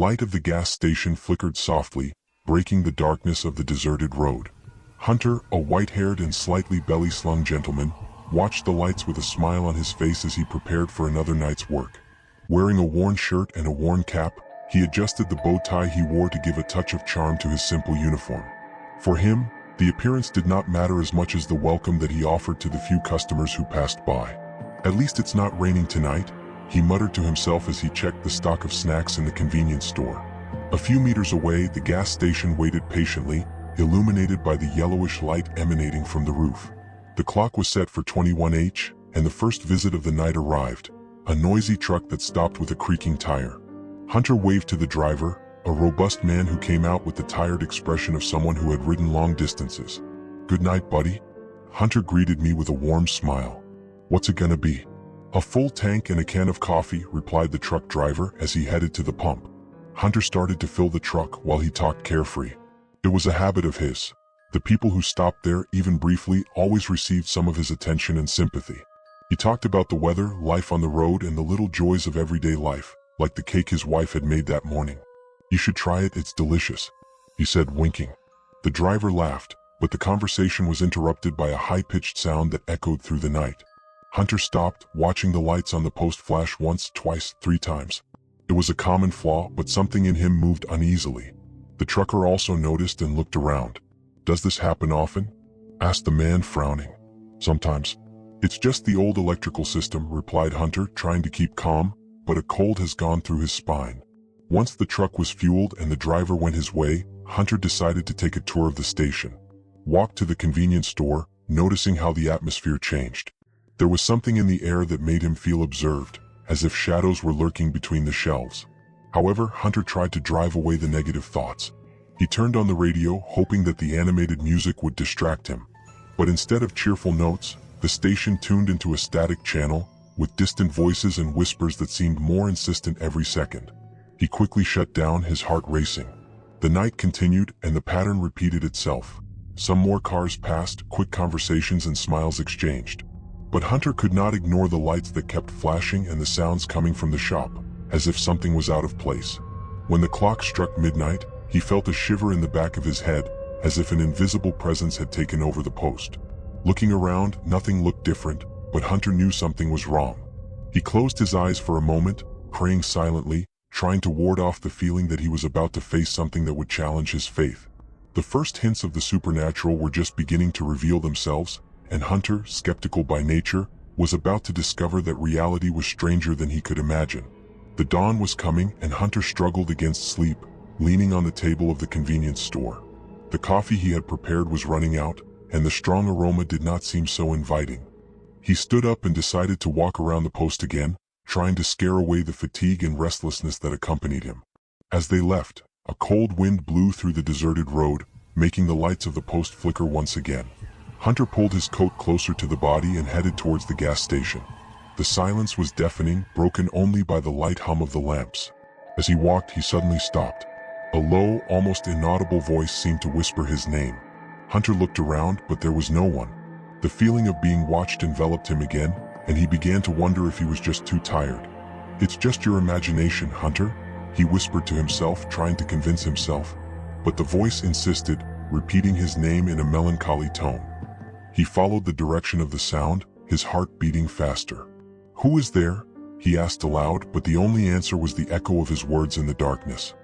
light of the gas station flickered softly, breaking the darkness of the deserted road. Hunter, a white-haired and slightly belly-slung gentleman, watched the lights with a smile on his face as he prepared for another night's work. Wearing a worn shirt and a worn cap, he adjusted the bow tie he wore to give a touch of charm to his simple uniform. For him, the appearance did not matter as much as the welcome that he offered to the few customers who passed by. "At least it's not raining tonight," he muttered to himself as he checked the stock of snacks in the convenience store. A few meters away, the gas station waited patiently, illuminated by the yellowish light emanating from the roof. The clock was set for 21h, and the first visit of the night arrived, a noisy truck that stopped with a creaking tire. Hunter waved to the driver, a robust man who came out with the tired expression of someone who had ridden long distances. "Good night, buddy." Hunter greeted me with a warm smile. "What's it gonna be?" "A full tank and a can of coffee," replied the truck driver as he headed to the pump. Hunter started to fill the truck while he talked carefree. It was a habit of his. The people who stopped there, even briefly, always received some of his attention and sympathy. He talked about the weather, life on the road, and the little joys of everyday life, like the cake his wife had made that morning. "You should try it, it's delicious," he said, winking. The driver laughed, but the conversation was interrupted by a high-pitched sound that echoed through the night. Hunter stopped, watching the lights on the post flash once, twice, 3 times. It was a common flaw, but something in him moved uneasily. The trucker also noticed and looked around. "Does this happen often?" asked the man, frowning. "Sometimes. It's just the old electrical system," replied Hunter, trying to keep calm, but a cold has gone through his spine. Once the truck was fueled and the driver went his way, Hunter decided to take a tour of the station. Walked to the convenience store, noticing how the atmosphere changed. There was something in the air that made him feel observed, as if shadows were lurking between the shelves. However, Hunter tried to drive away the negative thoughts. He turned on the radio, hoping that the animated music would distract him. But instead of cheerful notes, the station tuned into a static channel, with distant voices and whispers that seemed more insistent every second. He quickly shut down, his heart racing. The night continued, and the pattern repeated itself. Some more cars passed, quick conversations and smiles exchanged. But Hunter could not ignore the lights that kept flashing and the sounds coming from the shop, as if something was out of place. When the clock struck midnight, he felt a shiver in the back of his head, as if an invisible presence had taken over the post. Looking around, nothing looked different, but Hunter knew something was wrong. He closed his eyes for a moment, praying silently, trying to ward off the feeling that he was about to face something that would challenge his faith. The first hints of the supernatural were just beginning to reveal themselves, and Hunter, skeptical by nature, was about to discover that reality was stranger than he could imagine. The dawn was coming, and Hunter struggled against sleep, leaning on the table of the convenience store. The coffee he had prepared was running out, and the strong aroma did not seem so inviting. He stood up and decided to walk around the post again, trying to scare away the fatigue and restlessness that accompanied him. As they left, a cold wind blew through the deserted road, making the lights of the post flicker once again. Hunter pulled his coat closer to the body and headed towards the gas station. The silence was deafening, broken only by the light hum of the lamps. As he walked, he suddenly stopped. A low, almost inaudible voice seemed to whisper his name. Hunter looked around, but there was no one. The feeling of being watched enveloped him again, and he began to wonder if he was just too tired. "It's just your imagination, Hunter," he whispered to himself, trying to convince himself. But the voice insisted, repeating his name in a melancholy tone. He followed the direction of the sound, his heart beating faster. "Who is there?" he asked aloud, but the only answer was the echo of his words in the darkness.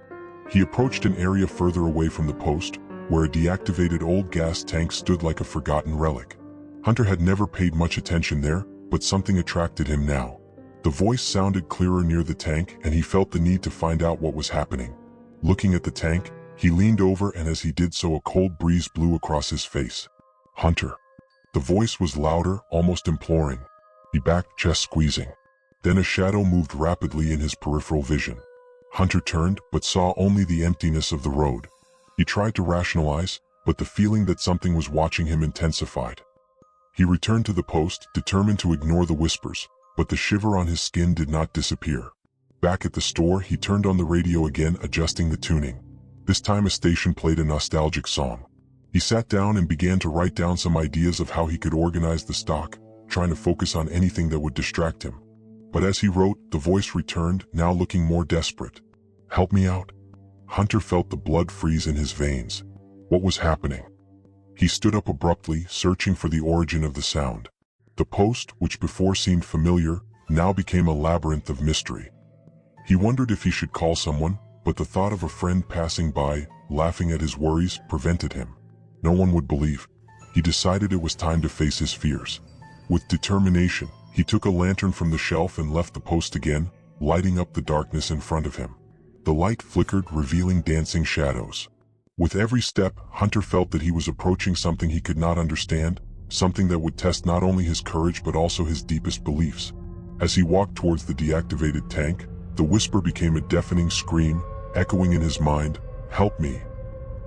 He approached an area further away from the post, where a deactivated old gas tank stood like a forgotten relic. Hunter had never paid much attention there, but something attracted him now. The voice sounded clearer near the tank, and he felt the need to find out what was happening. Looking at the tank, he leaned over, and as he did so, a cold breeze blew across his face. "Hunter." The voice was louder, almost imploring. He backed, chest squeezing. Then a shadow moved rapidly in his peripheral vision. Hunter turned, but saw only the emptiness of the road. He tried to rationalize, but the feeling that something was watching him intensified. He returned to the post, determined to ignore the whispers, but the shiver on his skin did not disappear. Back at the store, he turned on the radio again, adjusting the tuning. This time a station played a nostalgic song. He sat down and began to write down some ideas of how he could organize the stock, trying to focus on anything that would distract him. But as he wrote, the voice returned, now looking more desperate. Help me out." Hunter felt the blood freeze in his veins. What was happening? He stood up abruptly, searching for the origin of the sound. The post, which before seemed familiar, now became a labyrinth of mystery. He wondered if he should call someone, but the thought of a friend passing by, laughing at his worries, prevented him. No one would believe. He decided it was time to face his fears. With determination, he took a lantern from the shelf and left the post again, lighting up the darkness in front of him. The light flickered, revealing dancing shadows. With every step, Hunter felt that he was approaching something he could not understand, something that would test not only his courage but also his deepest beliefs. As he walked towards the deactivated tank, the whisper became a deafening scream, echoing in his mind, "Help me."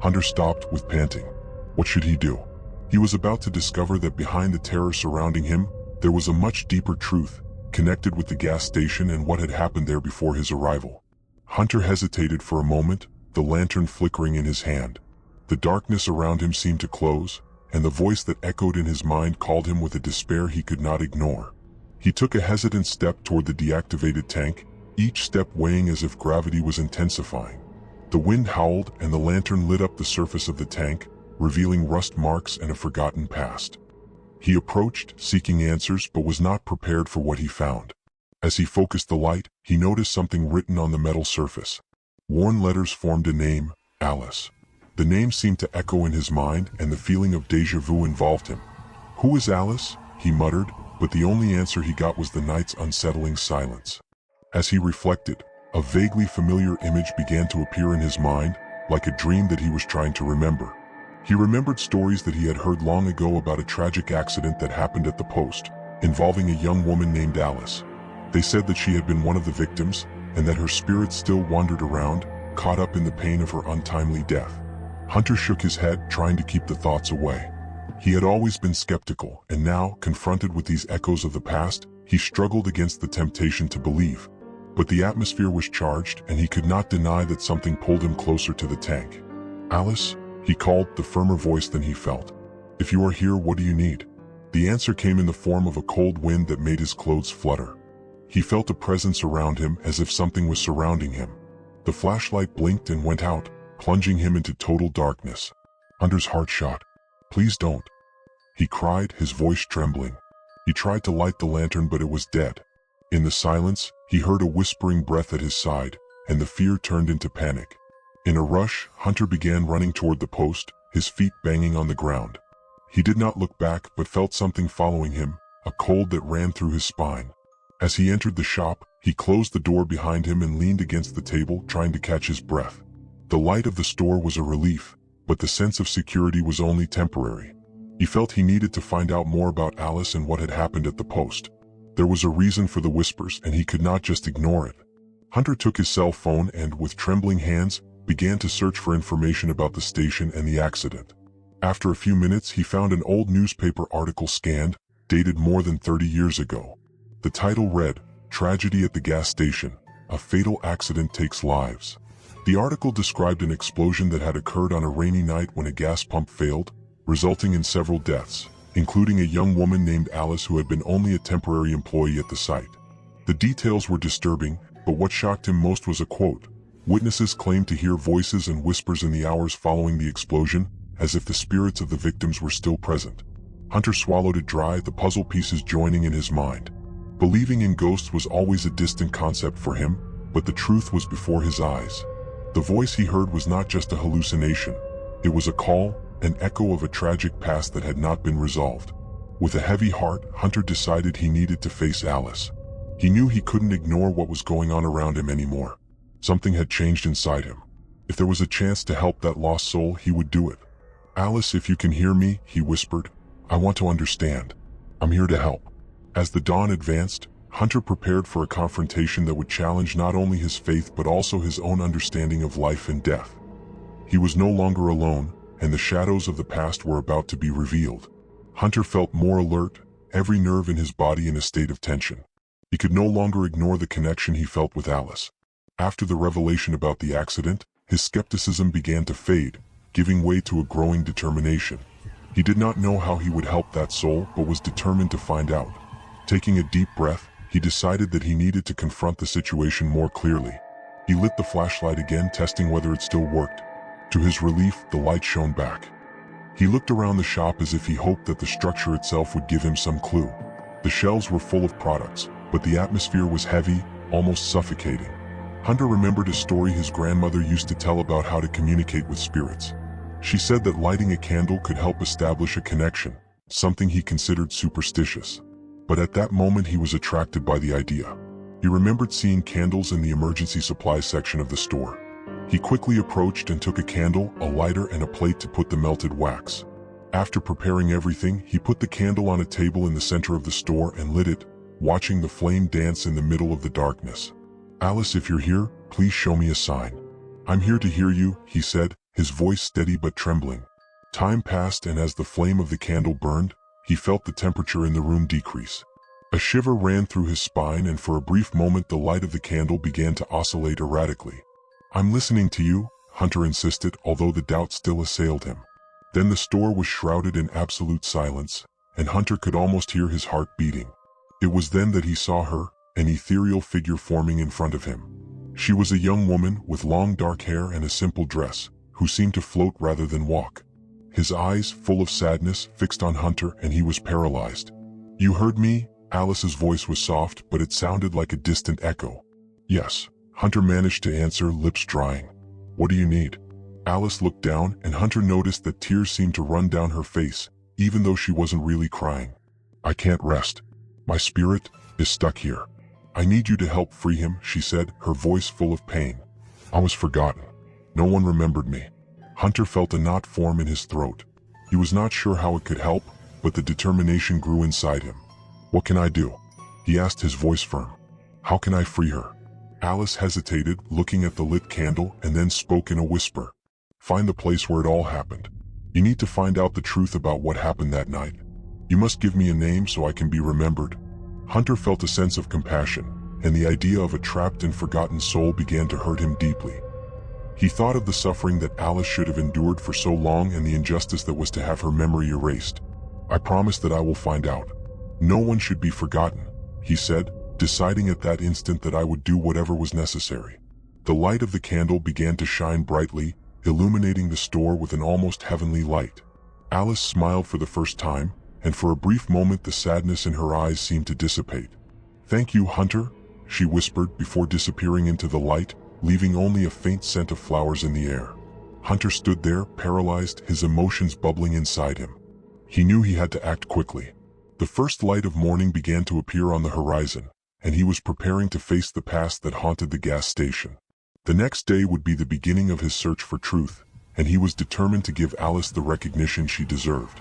Hunter stopped with panting. What should he do? He was about to discover that behind the terror surrounding him, there was a much deeper truth, connected with the gas station and what had happened there before his arrival. Hunter hesitated for a moment, the lantern flickering in his hand. The darkness around him seemed to close, and the voice that echoed in his mind called him with a despair he could not ignore. He took a hesitant step toward the deactivated tank, each step weighing as if gravity was intensifying. The wind howled and the lantern lit up the surface of the tank, revealing rust marks and a forgotten past. He approached, seeking answers, but was not prepared for what he found. As he focused the light, he noticed something written on the metal surface. Worn letters formed a name, Alice. The name seemed to echo in his mind, and the feeling of déjà vu involved him. "Who is Alice?" he muttered, but the only answer he got was the night's unsettling silence. As he reflected, a vaguely familiar image began to appear in his mind, like a dream that he was trying to remember. He remembered stories that he had heard long ago about a tragic accident that happened at the post, involving a young woman named Alice. They said that she had been one of the victims, and that her spirit still wandered around, caught up in the pain of her untimely death. Hunter shook his head, trying to keep the thoughts away. He had always been skeptical, and now, confronted with these echoes of the past, he struggled against the temptation to believe. But the atmosphere was charged, and he could not deny that something pulled him closer to the tank. "Alice?" he called, the firmer voice than he felt. "If you are here, what do you need?" The answer came in the form of a cold wind that made his clothes flutter. He felt a presence around him, as if something was surrounding him. The flashlight blinked and went out, plunging him into total darkness. Hunter's heart shot. "Please don't," he cried, his voice trembling. He tried to light the lantern, but it was dead. In the silence, he heard a whispering breath at his side, and the fear turned into panic. In a rush, Hunter began running toward the post, his feet banging on the ground. He did not look back, but felt something following him, a cold that ran through his spine. As he entered the shop, he closed the door behind him and leaned against the table, trying to catch his breath. The light of the store was a relief, but the sense of security was only temporary. He felt he needed to find out more about Alice and what had happened at the post. There was a reason for the whispers, and he could not just ignore it. Hunter took his cell phone and, with trembling hands, began to search for information about the station and the accident. After a few minutes, he found an old newspaper article scanned, dated more than 30 years ago. The title read, "Tragedy at the Gas Station. A Fatal Accident Takes Lives." The article described an explosion that had occurred on a rainy night when a gas pump failed, resulting in several deaths, including a young woman named Alice who had been only a temporary employee at the site. The details were disturbing, but what shocked him most was a quote. Witnesses claimed to hear voices and whispers in the hours following the explosion, as if the spirits of the victims were still present. Hunter swallowed it dry, the puzzle pieces joining in his mind. Believing in ghosts was always a distant concept for him, but the truth was before his eyes. The voice he heard was not just a hallucination. It was a call, an echo of a tragic past that had not been resolved. With a heavy heart, Hunter decided he needed to face Alice. He knew he couldn't ignore what was going on around him anymore. Something had changed inside him. If there was a chance to help that lost soul, he would do it. "Alice, if you can hear me," he whispered, "I want to understand. I'm here to help." As the dawn advanced, Hunter prepared for a confrontation that would challenge not only his faith but also his own understanding of life and death. He was no longer alone, and the shadows of the past were about to be revealed. Hunter felt more alert, every nerve in his body in a state of tension. He could no longer ignore the connection he felt with Alice. After the revelation about the accident, his skepticism began to fade, giving way to a growing determination. He did not know how he would help that soul, but was determined to find out. Taking a deep breath, he decided that he needed to confront the situation more clearly. He lit the flashlight again, testing whether it still worked. To his relief, the light shone back. He looked around the shop as if he hoped that the structure itself would give him some clue. The shelves were full of products, but the atmosphere was heavy, almost suffocating. Hunter remembered a story his grandmother used to tell about how to communicate with spirits. She said that lighting a candle could help establish a connection, something he considered superstitious. But at that moment he was attracted by the idea. He remembered seeing candles in the emergency supply section of the store. He quickly approached and took a candle, a lighter, and a plate to put the melted wax. After preparing everything, he put the candle on a table in the center of the store and lit it, watching the flame dance in the middle of the darkness. "Alice, if you're here, please show me a sign." "I'm here to hear you," he said, his voice steady but trembling. Time passed, and as the flame of the candle burned, he felt the temperature in the room decrease. A shiver ran through his spine, and for a brief moment the light of the candle began to oscillate erratically. "I'm listening to you," Hunter insisted, although the doubt still assailed him. Then the store was shrouded in absolute silence, and Hunter could almost hear his heart beating. It was then that he saw her, an ethereal figure forming in front of him. She was a young woman with long dark hair and a simple dress, who seemed to float rather than walk. His eyes, full of sadness, fixed on Hunter, and he was paralyzed. "You heard me?" Alice's voice was soft, but it sounded like a distant echo. "Yes," Hunter managed to answer, lips drying. "What do you need?" Alice looked down, and Hunter noticed that tears seemed to run down her face, even though she wasn't really crying. "I can't rest. My spirit is stuck here. I need you to help free him," she said, her voice full of pain. "I was forgotten. No one remembered me." Hunter felt a knot form in his throat. He was not sure how it could help, but the determination grew inside him. "What can I do?" he asked, his voice firm. "How can I free her?" Alice hesitated, looking at the lit candle, and then spoke in a whisper. "Find the place where it all happened. You need to find out the truth about what happened that night. You must give me a name so I can be remembered." Hunter felt a sense of compassion, and the idea of a trapped and forgotten soul began to hurt him deeply. He thought of the suffering that Alice should have endured for so long and the injustice that was to have her memory erased. "I promise that I will find out. No one should be forgotten," he said, deciding at that instant that I would do whatever was necessary. The light of the candle began to shine brightly, illuminating the store with an almost heavenly light. Alice smiled for the first time, and for a brief moment the sadness in her eyes seemed to dissipate. "Thank you, Hunter," she whispered before disappearing into the light, leaving only a faint scent of flowers in the air. Hunter stood there, paralyzed, his emotions bubbling inside him. He knew he had to act quickly. The first light of morning began to appear on the horizon, and he was preparing to face the past that haunted the gas station. The next day would be the beginning of his search for truth, and he was determined to give Alice the recognition she deserved.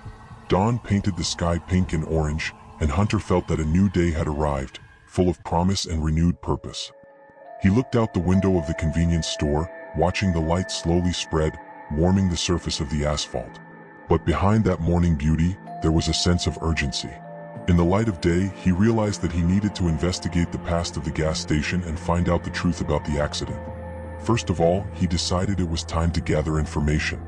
Dawn painted the sky pink and orange, and Hunter felt that a new day had arrived, full of promise and renewed purpose. He looked out the window of the convenience store, watching the light slowly spread, warming the surface of the asphalt. But behind that morning beauty, there was a sense of urgency. In the light of day, he realized that he needed to investigate the past of the gas station and find out the truth about the accident. First of all, he decided it was time to gather information.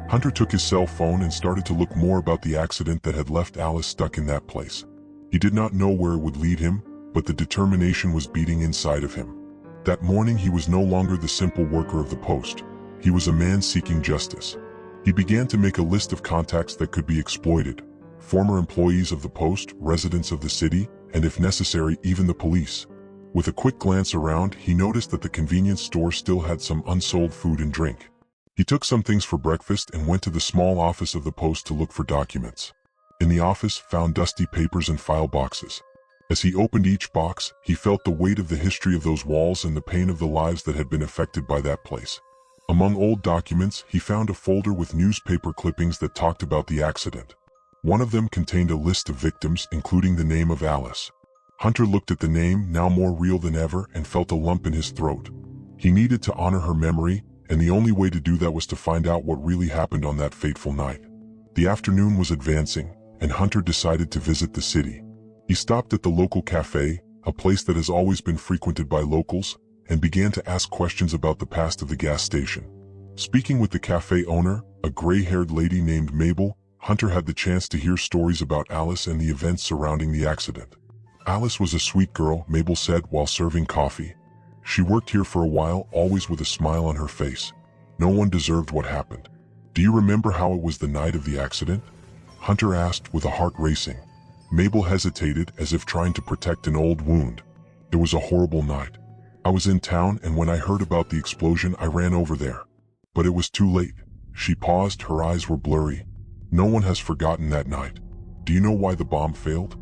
Hunter took his cell phone and started to look more about the accident that had left Alice stuck in that place. He did not know where it would lead him, but the determination was beating inside of him. That morning he was no longer the simple worker of the post. He was a man seeking justice. He began to make a list of contacts that could be exploited: former employees of the post, residents of the city, and if necessary, even the police. With a quick glance around, he noticed that the convenience store still had some unsold food and drink. He took some things for breakfast and went to the small office of the post to look for documents. In the office, found dusty papers and file boxes. As he opened each box, he felt the weight of the history of those walls and the pain of the lives that had been affected by that place. Among old documents, he found a folder with newspaper clippings that talked about the accident. One of them contained a list of victims, including the name of Alice. Hunter looked at the name, now more real than ever, and felt a lump in his throat. He needed to honor her memory, and the only way to do that was to find out what really happened on that fateful night. The afternoon was advancing, and Hunter decided to visit the city. He stopped at the local cafe, a place that has always been frequented by locals, and began to ask questions about the past of the gas station. Speaking with the cafe owner, a gray-haired lady named Mabel, Hunter had the chance to hear stories about Alice and the events surrounding the accident. "Alice was a sweet girl," Mabel said while serving coffee. She worked here for a while, always with a smile on her face. No one deserved what happened. Do you remember how it was the night of the accident? Hunter asked with a heart racing. Mabel hesitated as if trying to protect an old wound. It was a horrible night. I was in town, and when I heard about the explosion I ran over there. But it was too late. She paused, her eyes were blurry. No one has forgotten that night. Do you know why the bomb failed?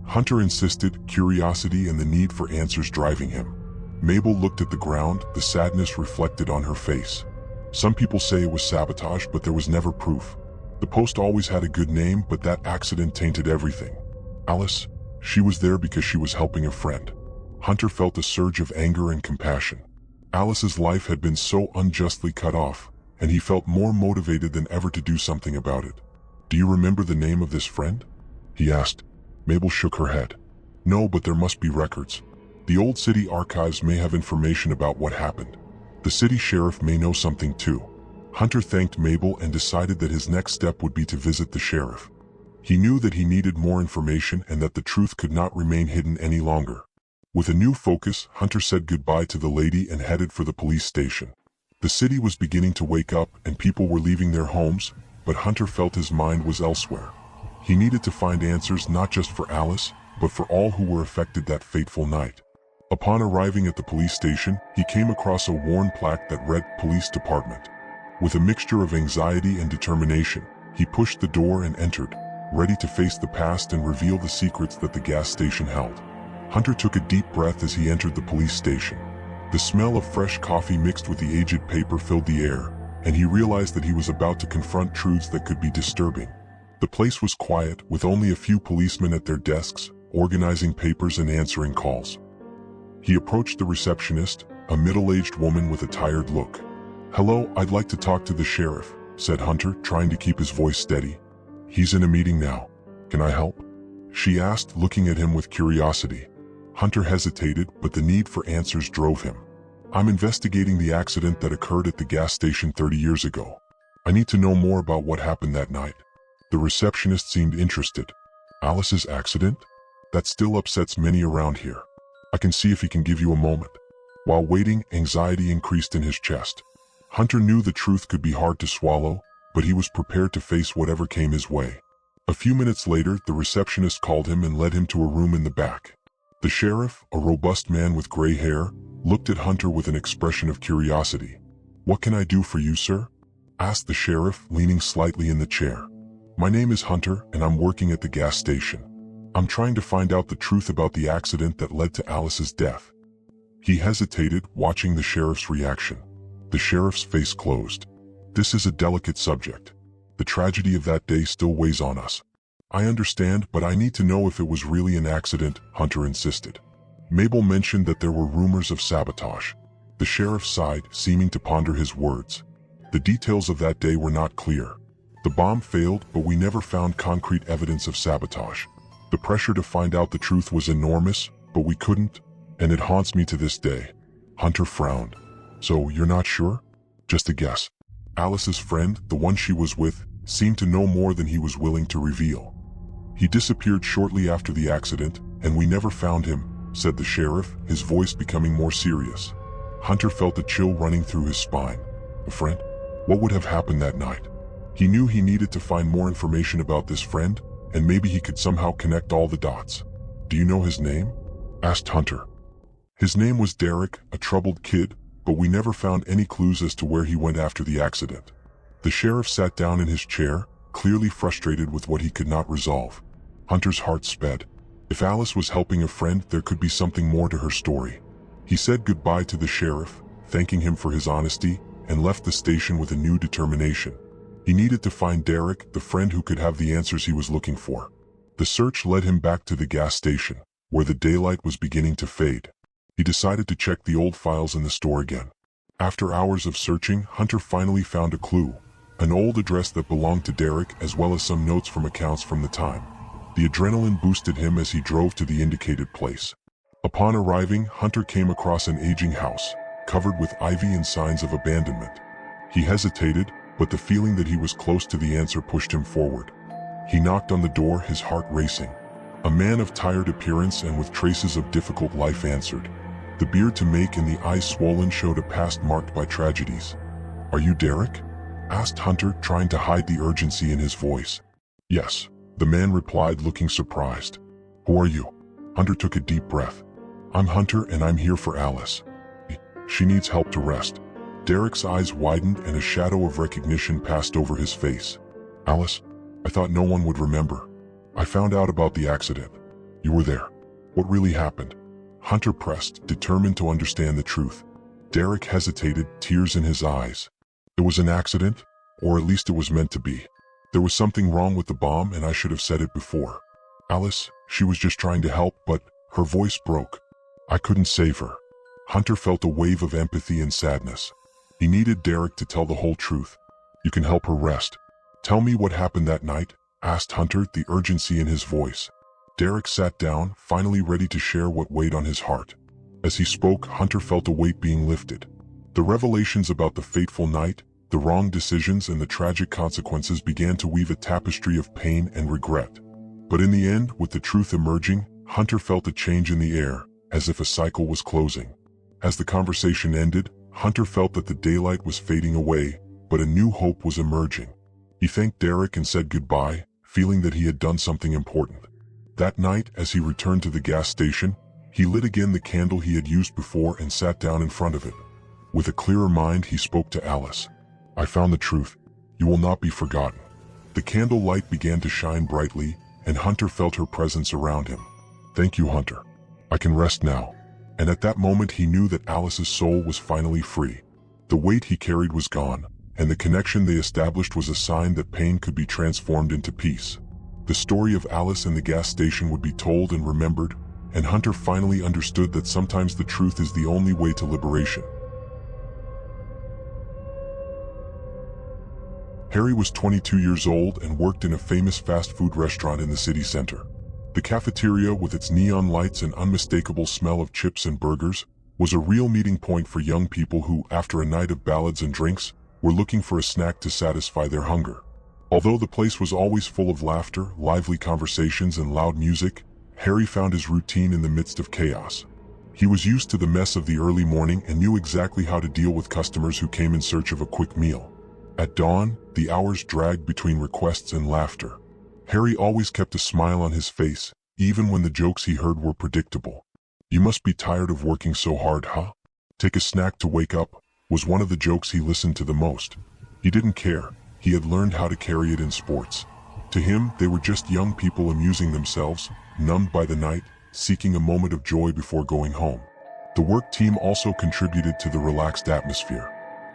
Hunter insisted, curiosity and the need for answers driving him. Mabel looked at the ground, the sadness reflected on her face. Some people say it was sabotage, but there was never proof. The Post always had a good name, but that accident tainted everything. Alice, she was there because she was helping a friend. Hunter felt a surge of anger and compassion. Alice's life had been so unjustly cut off, and he felt more motivated than ever to do something about it. Do you remember the name of this friend? He asked. Mabel shook her head. No, but there must be records. The old city archives may have information about what happened. The city sheriff may know something too. Hunter thanked Mabel and decided that his next step would be to visit the sheriff. He knew that he needed more information and that the truth could not remain hidden any longer. With a new focus, Hunter said goodbye to the lady and headed for the police station. The city was beginning to wake up and people were leaving their homes, but Hunter felt his mind was elsewhere. He needed to find answers not just for Alice, but for all who were affected that fateful night. Upon arriving at the police station, he came across a worn plaque that read Police Department. With a mixture of anxiety and determination, he pushed the door and entered, ready to face the past and reveal the secrets that the gas station held. Hunter took a deep breath as he entered the police station. The smell of fresh coffee mixed with the aged paper filled the air, and he realized that he was about to confront truths that could be disturbing. The place was quiet, with only a few policemen at their desks, organizing papers and answering calls. He approached the receptionist, a middle-aged woman with a tired look. "Hello, I'd like to talk to the sheriff," said Hunter, trying to keep his voice steady. "He's in a meeting now. Can I help?" she asked, looking at him with curiosity. Hunter hesitated, but the need for answers drove him. "I'm investigating the accident that occurred at the gas station 30 years ago. I need to know more about what happened that night." The receptionist seemed interested. "Alice's accident? That still upsets many around here. I can see if he can give you a moment." While waiting, anxiety increased in his chest. Hunter knew the truth could be hard to swallow, but he was prepared to face whatever came his way. A few minutes later, the receptionist called him and led him to a room in the back. The sheriff, a robust man with gray hair, looked at Hunter with an expression of curiosity. "What can I do for you, sir?" asked the sheriff, leaning slightly in the chair. "My name is Hunter, and I'm working at the gas station. I'm trying to find out the truth about the accident that led to Alice's death." He hesitated, watching the sheriff's reaction. The sheriff's face closed. "This is a delicate subject. The tragedy of that day still weighs on us." "I understand, but I need to know if it was really an accident," Hunter insisted. Mabel mentioned that there were rumors of sabotage. The sheriff sighed, seeming to ponder his words. "The details of that day were not clear. The bomb failed, but we never found concrete evidence of sabotage. The pressure to find out the truth was enormous, but we couldn't, and it haunts me to this day." Hunter frowned. "So, you're not sure?" "Just a guess." Alice's friend, the one she was with, seemed to know more than he was willing to reveal. "He disappeared shortly after the accident, and we never found him," said the sheriff, his voice becoming more serious. Hunter felt a chill running through his spine. A friend? What would have happened that night? He knew he needed to find more information about this friend, and maybe he could somehow connect all the dots. "Do you know his name?" asked Hunter. "His name was Derek, a troubled kid, but we never found any clues as to where he went after the accident." The sheriff sat down in his chair, clearly frustrated with what he could not resolve. Hunter's heart sped. If Alice was helping a friend, there could be something more to her story. He said goodbye to the sheriff, thanking him for his honesty, and left the station with a new determination. He needed to find Derek, the friend who could have the answers he was looking for. The search led him back to the gas station, where the daylight was beginning to fade. He decided to check the old files in the store again. After hours of searching, Hunter finally found a clue. An old address that belonged to Derek, as well as some notes from accounts from the time. The adrenaline boosted him as he drove to the indicated place. Upon arriving, Hunter came across an aging house, covered with ivy and signs of abandonment. He hesitated, but the feeling that he was close to the answer pushed him forward. He knocked on the door, his heart racing. A man of tired appearance and with traces of difficult life answered. The beard to make and the eyes swollen showed a past marked by tragedies. "Are you Derek?" asked Hunter, trying to hide the urgency in his voice. "Yes," the man replied, looking surprised. "Who are you?" Hunter took a deep breath. "I'm Hunter and I'm here for Alice. She needs help to rest." Derek's eyes widened and a shadow of recognition passed over his face. "Alice? I thought no one would remember. I found out about the accident. You were there. What really happened?" Hunter pressed, determined to understand the truth. Derek hesitated, tears in his eyes. "It was an accident, or at least it was meant to be. There was something wrong with the bomb and I should have said it before. Alice, she was just trying to help, but her voice broke. I couldn't save her." Hunter felt a wave of empathy and sadness. He needed Derek to tell the whole truth. "You can help her rest. Tell me what happened that night," asked Hunter, the urgency in his voice. Derek sat down, finally ready to share what weighed on his heart. As he spoke, Hunter felt a weight being lifted. The revelations about the fateful night, the wrong decisions and the tragic consequences began to weave a tapestry of pain and regret. But in the end, with the truth emerging, Hunter felt a change in the air, as if a cycle was closing. As the conversation ended, Hunter felt that the daylight was fading away, but a new hope was emerging. He thanked Derek and said goodbye, feeling that he had done something important. That night, as he returned to the gas station, he lit again the candle he had used before and sat down in front of it. With a clearer mind, he spoke to Alice. "I found the truth. You will not be forgotten." The candle light began to shine brightly, and Hunter felt her presence around him. "Thank you, Hunter. I can rest now." And at that moment he knew that Alice's soul was finally free. The weight he carried was gone, and the connection they established was a sign that pain could be transformed into peace. The story of Alice and the gas station would be told and remembered, and Hunter finally understood that sometimes the truth is the only way to liberation. Harry was 22 years old and worked in a famous fast food restaurant in the city center. The cafeteria, with its neon lights and unmistakable smell of chips and burgers, was a real meeting point for young people who, after a night of ballads and drinks, were looking for a snack to satisfy their hunger. Although the place was always full of laughter, lively conversations, and loud music, Harry found his routine in the midst of chaos. He was used to the mess of the early morning and knew exactly how to deal with customers who came in search of a quick meal. At dawn, the hours dragged between requests and laughter. Harry always kept a smile on his face, even when the jokes he heard were predictable. "You must be tired of working so hard, huh? Take a snack to wake up," was one of the jokes he listened to the most. He didn't care. He had learned how to carry it in sports. To him, they were just young people amusing themselves, numbed by the night, seeking a moment of joy before going home. The work team also contributed to the relaxed atmosphere.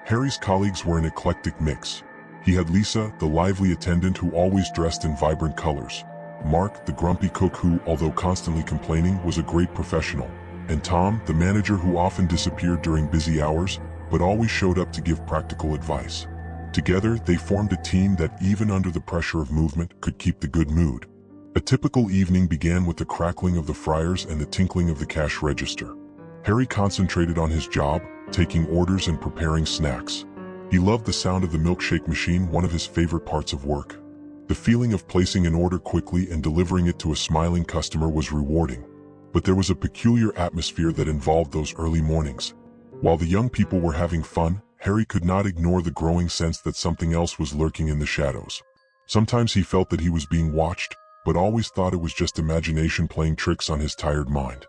Harry's colleagues were an eclectic mix. He had Lisa, the lively attendant who always dressed in vibrant colors. Mark, the grumpy cook who, although constantly complaining, was a great professional. And Tom, the manager who often disappeared during busy hours, but always showed up to give practical advice. Together, they formed a team that, even under the pressure of movement, could keep the good mood. A typical evening began with the crackling of the fryers and the tinkling of the cash register. Harry concentrated on his job, taking orders and preparing snacks. He loved the sound of the milkshake machine, one of his favorite parts of work. The feeling of placing an order quickly and delivering it to a smiling customer was rewarding. But there was a peculiar atmosphere that involved those early mornings. While the young people were having fun, Harry could not ignore the growing sense that something else was lurking in the shadows. Sometimes he felt that he was being watched, but always thought it was just imagination playing tricks on his tired mind.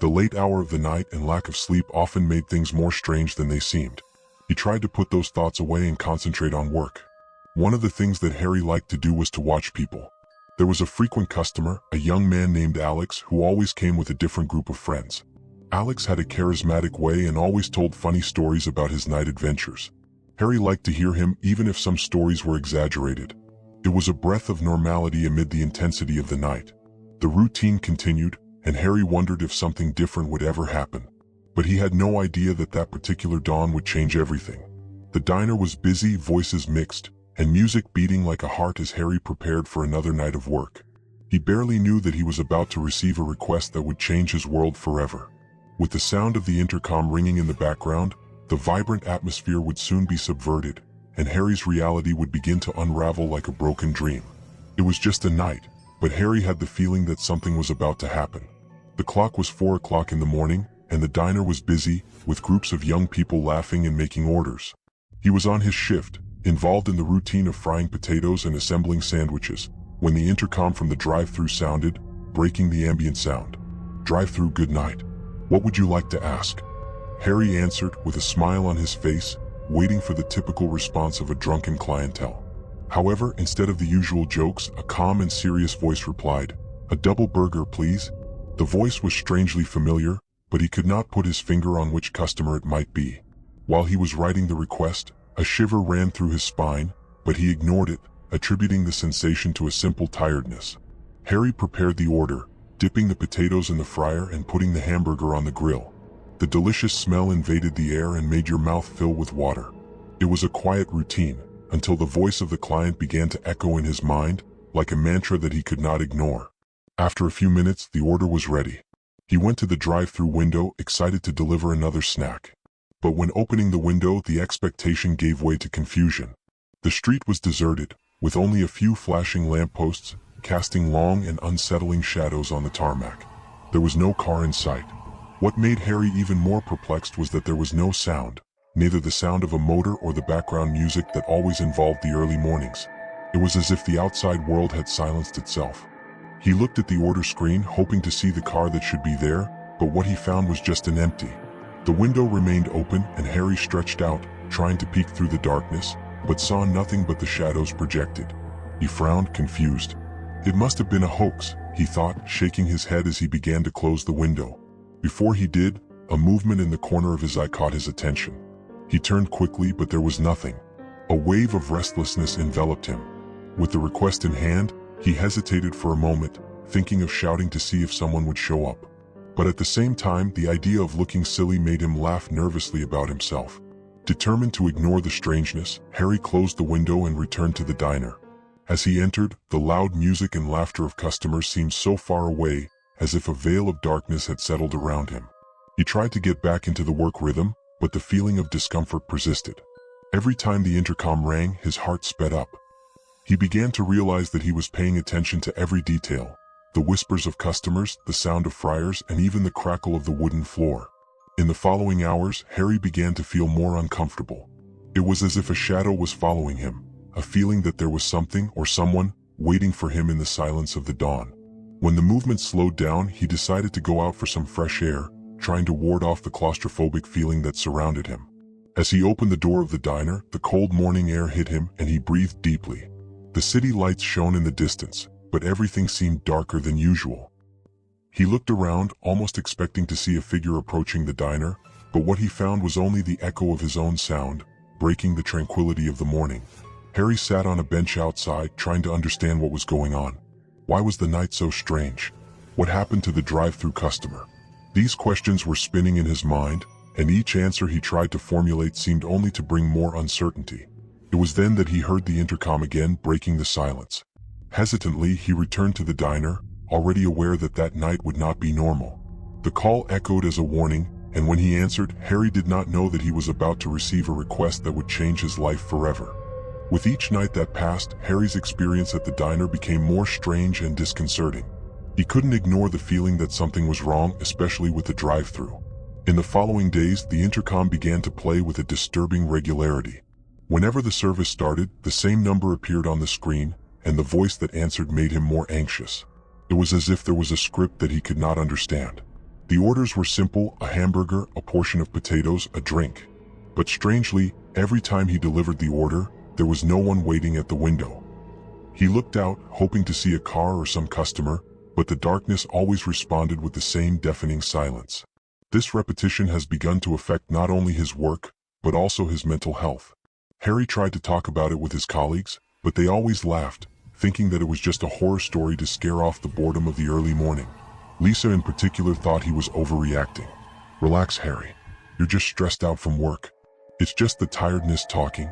The late hour of the night and lack of sleep often made things more strange than they seemed. He tried to put those thoughts away and concentrate on work. One of the things that Harry liked to do was to watch people. There was a frequent customer, a young man named Alex, who always came with a different group of friends. Alex had a charismatic way and always told funny stories about his night adventures. Harry liked to hear him, even if some stories were exaggerated. It was a breath of normality amid the intensity of the night. The routine continued, and Harry wondered if something different would ever happen. But he had no idea that that particular dawn would change everything. The diner was busy, voices mixed, and music beating like a heart as Harry prepared for another night of work. He barely knew that he was about to receive a request that would change his world forever. With the sound of the intercom ringing in the background, the vibrant atmosphere would soon be subverted, and Harry's reality would begin to unravel like a broken dream. It was just a night, but Harry had the feeling that something was about to happen. The clock was 4 o'clock in the morning, and the diner was busy, with groups of young people laughing and making orders. He was on his shift, involved in the routine of frying potatoes and assembling sandwiches, when the intercom from the drive-thru sounded, breaking the ambient sound. "Drive-thru, good night. What would you like to ask?" Harry answered with a smile on his face, waiting for the typical response of a drunken clientele. However, instead of the usual jokes, a calm and serious voice replied, "A double burger, please." The voice was strangely familiar, but he could not put his finger on which customer it might be. While he was writing the request, a shiver ran through his spine, but he ignored it, attributing the sensation to a simple tiredness. Harry prepared the order, dipping the potatoes in the fryer and putting the hamburger on the grill. The delicious smell invaded the air and made your mouth fill with water. It was a quiet routine, until the voice of the client began to echo in his mind, like a mantra that he could not ignore. After a few minutes, the order was ready. He went to the drive-thru window, excited to deliver another snack. But when opening the window, the expectation gave way to confusion. The street was deserted, with only a few flashing lampposts, casting long and unsettling shadows on the tarmac. There was no car in sight. What made Harry even more perplexed was that there was no sound, neither the sound of a motor or the background music that always involved the early mornings. It was as if the outside world had silenced itself. He looked at the order screen, hoping to see the car that should be there, but what he found was just an empty. The window remained open, and Harry stretched out, trying to peek through the darkness, but saw nothing but the shadows projected. He frowned, confused. It must have been a hoax, he thought, shaking his head as he began to close the window. Before he did, a movement in the corner of his eye caught his attention. He turned quickly, but there was nothing. A wave of restlessness enveloped him. With the request in hand, he hesitated for a moment, thinking of shouting to see if someone would show up. But at the same time, the idea of looking silly made him laugh nervously about himself. Determined to ignore the strangeness, Harry closed the window and returned to the diner. As he entered, the loud music and laughter of customers seemed so far away, as if a veil of darkness had settled around him. He tried to get back into the work rhythm, but the feeling of discomfort persisted. Every time the intercom rang, his heart sped up. He began to realize that he was paying attention to every detail: the whispers of customers, the sound of fryers, and even the crackle of the wooden floor. In the following hours, Harry began to feel more uncomfortable. It was as if a shadow was following him, a feeling that there was something or someone waiting for him in the silence of the dawn. When the movement slowed down, he decided to go out for some fresh air, trying to ward off the claustrophobic feeling that surrounded him. As he opened the door of the diner, the cold morning air hit him and he breathed deeply. The city lights shone in the distance, but everything seemed darker than usual. He looked around, almost expecting to see a figure approaching the diner, but what he found was only the echo of his own sound, breaking the tranquility of the morning. Harry sat on a bench outside, trying to understand what was going on. Why was the night so strange? What happened to the drive-thru customer? These questions were spinning in his mind, and each answer he tried to formulate seemed only to bring more uncertainty. It was then that he heard the intercom again, breaking the silence. Hesitantly, he returned to the diner, already aware that that night would not be normal. The call echoed as a warning, and when he answered, Harry did not know that he was about to receive a request that would change his life forever. With each night that passed, Harry's experience at the diner became more strange and disconcerting. He couldn't ignore the feeling that something was wrong, especially with the drive-thru. In the following days, the intercom began to play with a disturbing regularity. Whenever the service started, the same number appeared on the screen, and the voice that answered made him more anxious. It was as if there was a script that he could not understand. The orders were simple: a hamburger, a portion of potatoes, a drink. But strangely, every time he delivered the order, there was no one waiting at the window. He looked out, hoping to see a car or some customer, but the darkness always responded with the same deafening silence. This repetition has begun to affect not only his work, but also his mental health. Harry tried to talk about it with his colleagues, but they always laughed, thinking that it was just a horror story to scare off the boredom of the early morning. Lisa in particular thought he was overreacting. "Relax, Harry. You're just stressed out from work. It's just the tiredness talking,"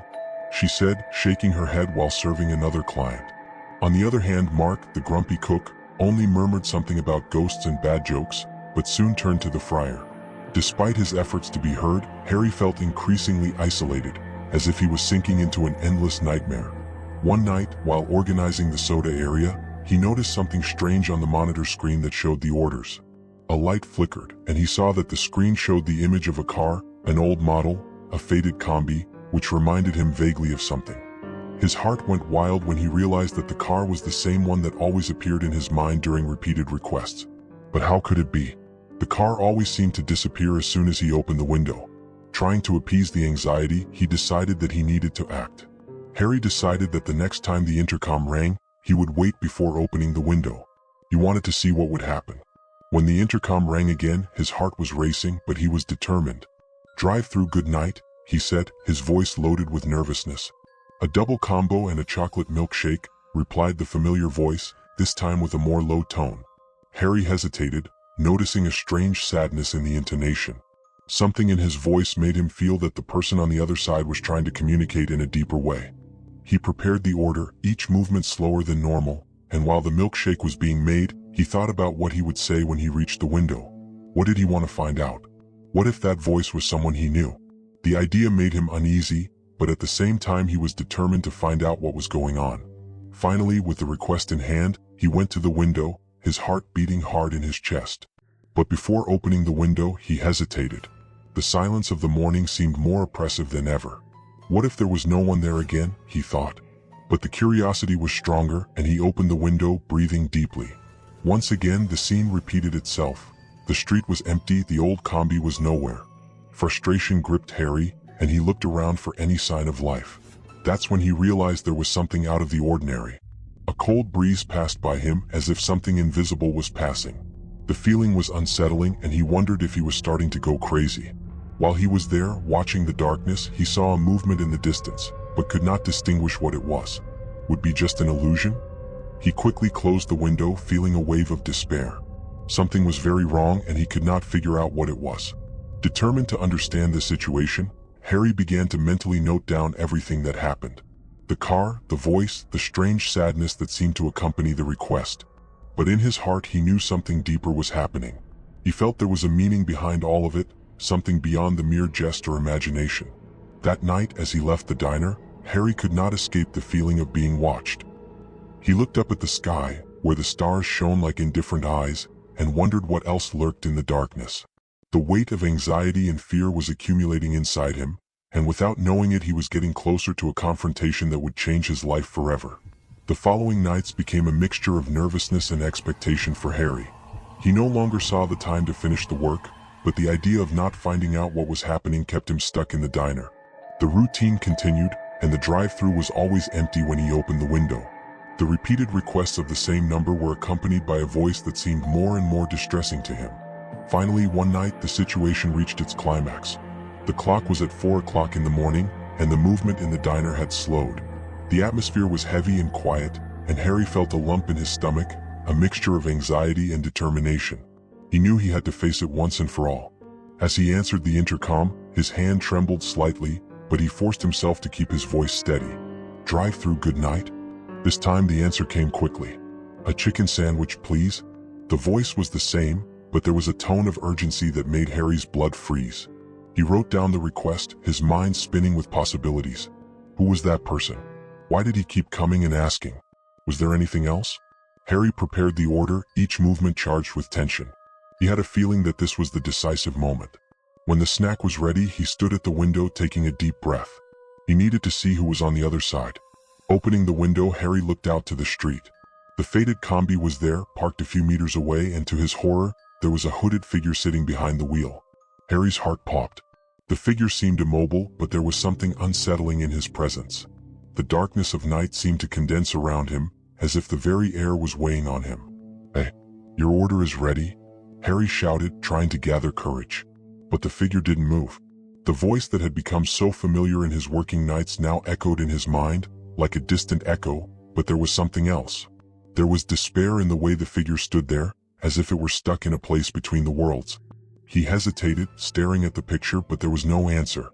she said, shaking her head while serving another client. On the other hand, Mark, the grumpy cook, only murmured something about ghosts and bad jokes, but soon turned to the fryer. Despite his efforts to be heard, Harry felt increasingly isolated, as if he was sinking into an endless nightmare. One night, while organizing the soda area, he noticed something strange on the monitor screen that showed the orders. A light flickered, and he saw that the screen showed the image of a car, an old model, a faded combi, which reminded him vaguely of something. His heart went wild when he realized that the car was the same one that always appeared in his mind during repeated requests. But how could it be? The car always seemed to disappear as soon as he opened the window. Trying to appease the anxiety, he decided that he needed to act. Harry decided that the next time the intercom rang, he would wait before opening the window. He wanted to see what would happen. When the intercom rang again, his heart was racing, but he was determined. "Drive through, good night," he said, his voice loaded with nervousness. "A double combo and a chocolate milkshake," replied the familiar voice, this time with a more low tone. Harry hesitated, noticing a strange sadness in the intonation. Something in his voice made him feel that the person on the other side was trying to communicate in a deeper way. He prepared the order, each movement slower than normal, and while the milkshake was being made, he thought about what he would say when he reached the window. What did he want to find out? What if that voice was someone he knew? The idea made him uneasy, but at the same time he was determined to find out what was going on. Finally, with the request in hand, he went to the window, his heart beating hard in his chest. But before opening the window, he hesitated. The silence of the morning seemed more oppressive than ever. What if there was no one there again, he thought. But the curiosity was stronger, and he opened the window, breathing deeply. Once again, the scene repeated itself. The street was empty, the old combi was nowhere. Frustration gripped Harry, and he looked around for any sign of life. That's when he realized there was something out of the ordinary. A cold breeze passed by him, as if something invisible was passing. The feeling was unsettling, and he wondered if he was starting to go crazy. While he was there, watching the darkness, he saw a movement in the distance, but could not distinguish what it was. Would be just an illusion? He quickly closed the window, feeling a wave of despair. Something was very wrong, and he could not figure out what it was. Determined to understand the situation, Harry began to mentally note down everything that happened. The car, the voice, the strange sadness that seemed to accompany the request. But in his heart he knew something deeper was happening. He felt there was a meaning behind all of it, something beyond the mere jest or imagination. That night, as he left the diner, Harry could not escape the feeling of being watched. He looked up at the sky, where the stars shone like indifferent eyes, and wondered what else lurked in the darkness. The weight of anxiety and fear was accumulating inside him, and without knowing it he was getting closer to a confrontation that would change his life forever. The following nights became a mixture of nervousness and expectation for Harry. He no longer saw the time to finish the work, but the idea of not finding out what was happening kept him stuck in the diner. The routine continued, and the drive-thru was always empty when he opened the window. The repeated requests of the same number were accompanied by a voice that seemed more and more distressing to him. Finally, one night, the situation reached its climax. The clock was at 4 o'clock in the morning, and the movement in the diner had slowed. The atmosphere was heavy and quiet, and Harry felt a lump in his stomach, a mixture of anxiety and determination. He knew he had to face it once and for all. As he answered the intercom, his hand trembled slightly, but he forced himself to keep his voice steady. "Drive-through, good night?" This time the answer came quickly. "A chicken sandwich, please?" The voice was the same, but there was a tone of urgency that made Harry's blood freeze. He wrote down the request, his mind spinning with possibilities. Who was that person? Why did he keep coming and asking? Was there anything else? Harry prepared the order, each movement charged with tension. He had a feeling that this was the decisive moment. When the snack was ready, he stood at the window taking a deep breath. He needed to see who was on the other side. Opening the window, Harry looked out to the street. The faded combi was there, parked a few meters away, and to his horror, there was a hooded figure sitting behind the wheel. Harry's heart popped. The figure seemed immobile, but there was something unsettling in his presence. The darkness of night seemed to condense around him, as if the very air was weighing on him. "Hey, your order is ready," Harry shouted, trying to gather courage. But the figure didn't move. The voice that had become so familiar in his working nights now echoed in his mind, like a distant echo, but there was something else. There was despair in the way the figure stood there, as if it were stuck in a place between the worlds. He hesitated, staring at the picture, but there was no answer.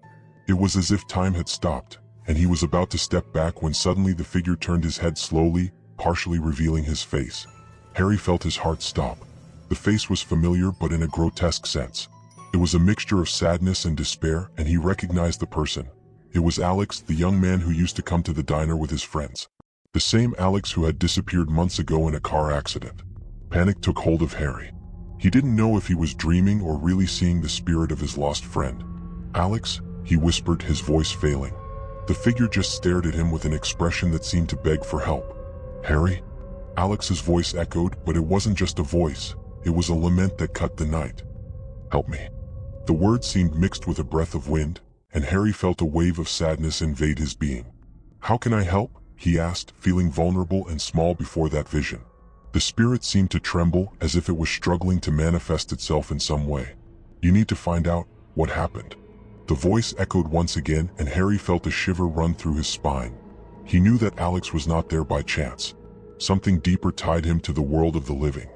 It was as if time had stopped, and he was about to step back when suddenly the figure turned his head slowly, partially revealing his face. Harry felt his heart stop. The face was familiar, but in a grotesque sense. It was a mixture of sadness and despair, and he recognized the person. It was Alex, the young man who used to come to the diner with his friends. The same Alex who had disappeared months ago in a car accident. Panic took hold of Harry. He didn't know if he was dreaming or really seeing the spirit of his lost friend. "Alex," he whispered, his voice failing. The figure just stared at him with an expression that seemed to beg for help. "Harry?" Alex's voice echoed, but it wasn't just a voice. It was a lament that cut the night. "Help me." The words seemed mixed with a breath of wind, and Harry felt a wave of sadness invade his being. "How can I help?" he asked, feeling vulnerable and small before that vision. The spirit seemed to tremble, as if it was struggling to manifest itself in some way. "You need to find out what happened." The voice echoed once again, and Harry felt a shiver run through his spine. He knew that Alex was not there by chance. Something deeper tied him to the world of the living.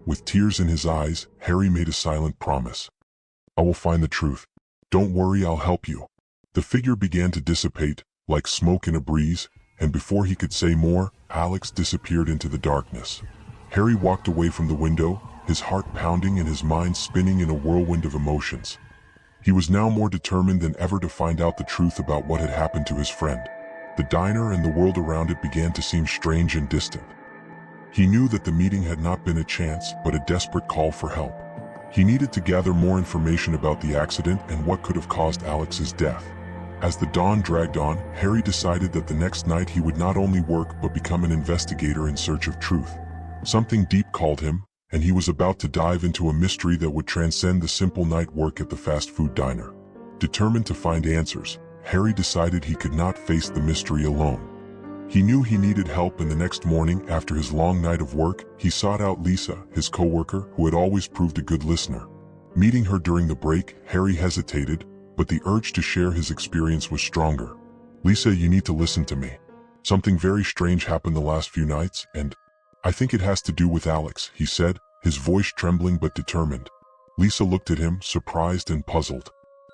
With tears in his eyes, Harry made a silent promise. "I will find the truth. Don't worry, I'll help you." The figure began to dissipate, like smoke in a breeze, and before he could say more, Alex disappeared into the darkness. Harry walked away from the window, his heart pounding and his mind spinning in a whirlwind of emotions. He was now more determined than ever to find out the truth about what had happened to his friend. The diner and the world around it began to seem strange and distant. He knew that the meeting had not been a chance, but a desperate call for help. He needed to gather more information about the accident and what could have caused Alex's death. As the dawn dragged on, Harry decided that the next night he would not only work but become an investigator in search of truth. Something deep called him, and he was about to dive into a mystery that would transcend the simple night work at the fast food diner. Determined to find answers, Harry decided he could not face the mystery alone. He knew he needed help, and the next morning, after his long night of work, he sought out Lisa, his co-worker, who had always proved a good listener. Meeting her during the break, Harry hesitated, but the urge to share his experience was stronger. "Lisa, you need to listen to me. Something very strange happened the last few nights, and I think it has to do with Alex," he said, his voice trembling but determined. Lisa looked at him, surprised and puzzled.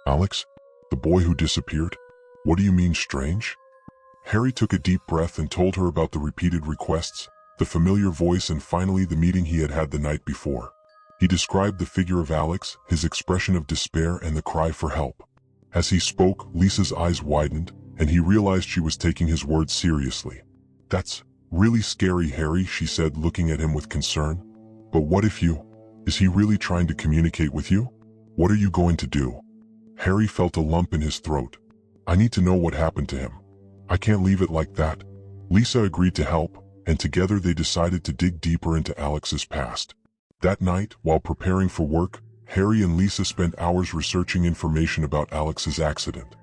"Alex? The boy who disappeared? What do you mean strange?" Harry took a deep breath and told her about the repeated requests, the familiar voice, and finally the meeting he had had the night before. He described the figure of Alex, his expression of despair and the cry for help. As he spoke, Lisa's eyes widened, and he realized she was taking his words seriously. "That's really scary, Harry," she said, looking at him with concern. "But what if is he really trying to communicate with you? What are you going to do?" Harry felt a lump in his throat. "I need to know what happened to him. I can't leave it like that." Lisa agreed to help, and together they decided to dig deeper into Alex's past. That night, while preparing for work, Harry and Lisa spent hours researching information about Alex's accident.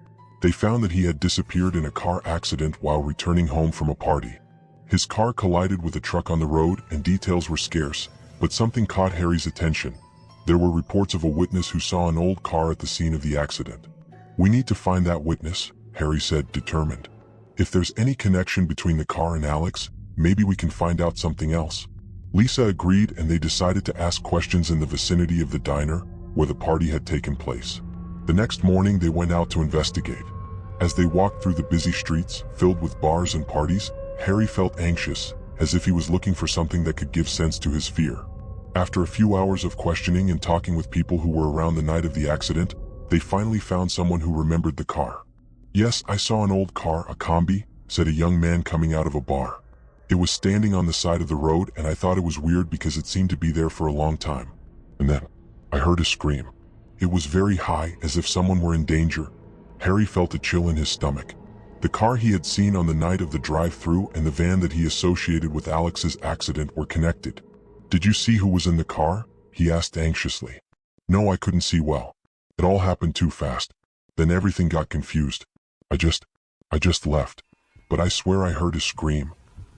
They found that he had disappeared in a car accident while returning home from a party. His car collided with a truck on the road, and details were scarce, but something caught Harry's attention. There were reports of a witness who saw an old car at the scene of the accident. "We need to find that witness," Harry said, determined. "If there's any connection between the car and Alex, maybe we can find out something else." Lisa agreed, and they decided to ask questions in the vicinity of the diner where the party had taken place. The next morning they went out to investigate. As they walked through the busy streets, filled with bars and parties, Harry felt anxious, as if he was looking for something that could give sense to his fear. After a few hours of questioning and talking with people who were around the night of the accident, they finally found someone who remembered the car. "Yes, I saw an old car, a combi," said a young man coming out of a bar. "It was standing on the side of the road, and I thought it was weird because it seemed to be there for a long time. And then, I heard a scream. It was very high, as if someone were in danger." Harry felt a chill in his stomach. The car he had seen on the night of the drive-thru and the van that he associated with Alex's accident were connected. "Did you see who was in the car?" he asked anxiously. "No, I couldn't see well. It all happened too fast. Then everything got confused. I just left. But I swear I heard a scream."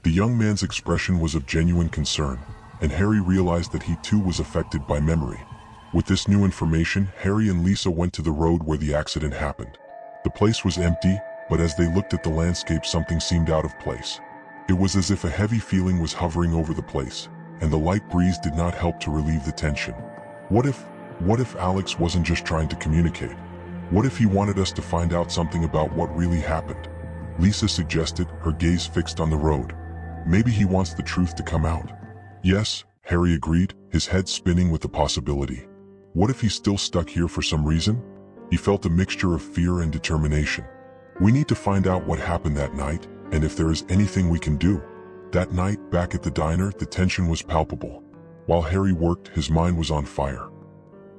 The young man's expression was of genuine concern, and Harry realized that he too was affected by memory. With this new information, Harry and Lisa went to the road where the accident happened. The place was empty, but as they looked at the landscape, something seemed out of place. It was as if a heavy feeling was hovering over the place, and the light breeze did not help to relieve the tension. What if Alex wasn't just trying to communicate? What if he wanted us to find out something about what really happened? Lisa suggested, her gaze fixed on the road. "Maybe he wants the truth to come out." "Yes," Harry agreed, his head spinning with the possibility. What if he's still stuck here for some reason? He felt a mixture of fear and determination. "We need to find out what happened that night, and if there is anything we can do." That night, back at the diner, the tension was palpable. While Harry worked, his mind was on fire.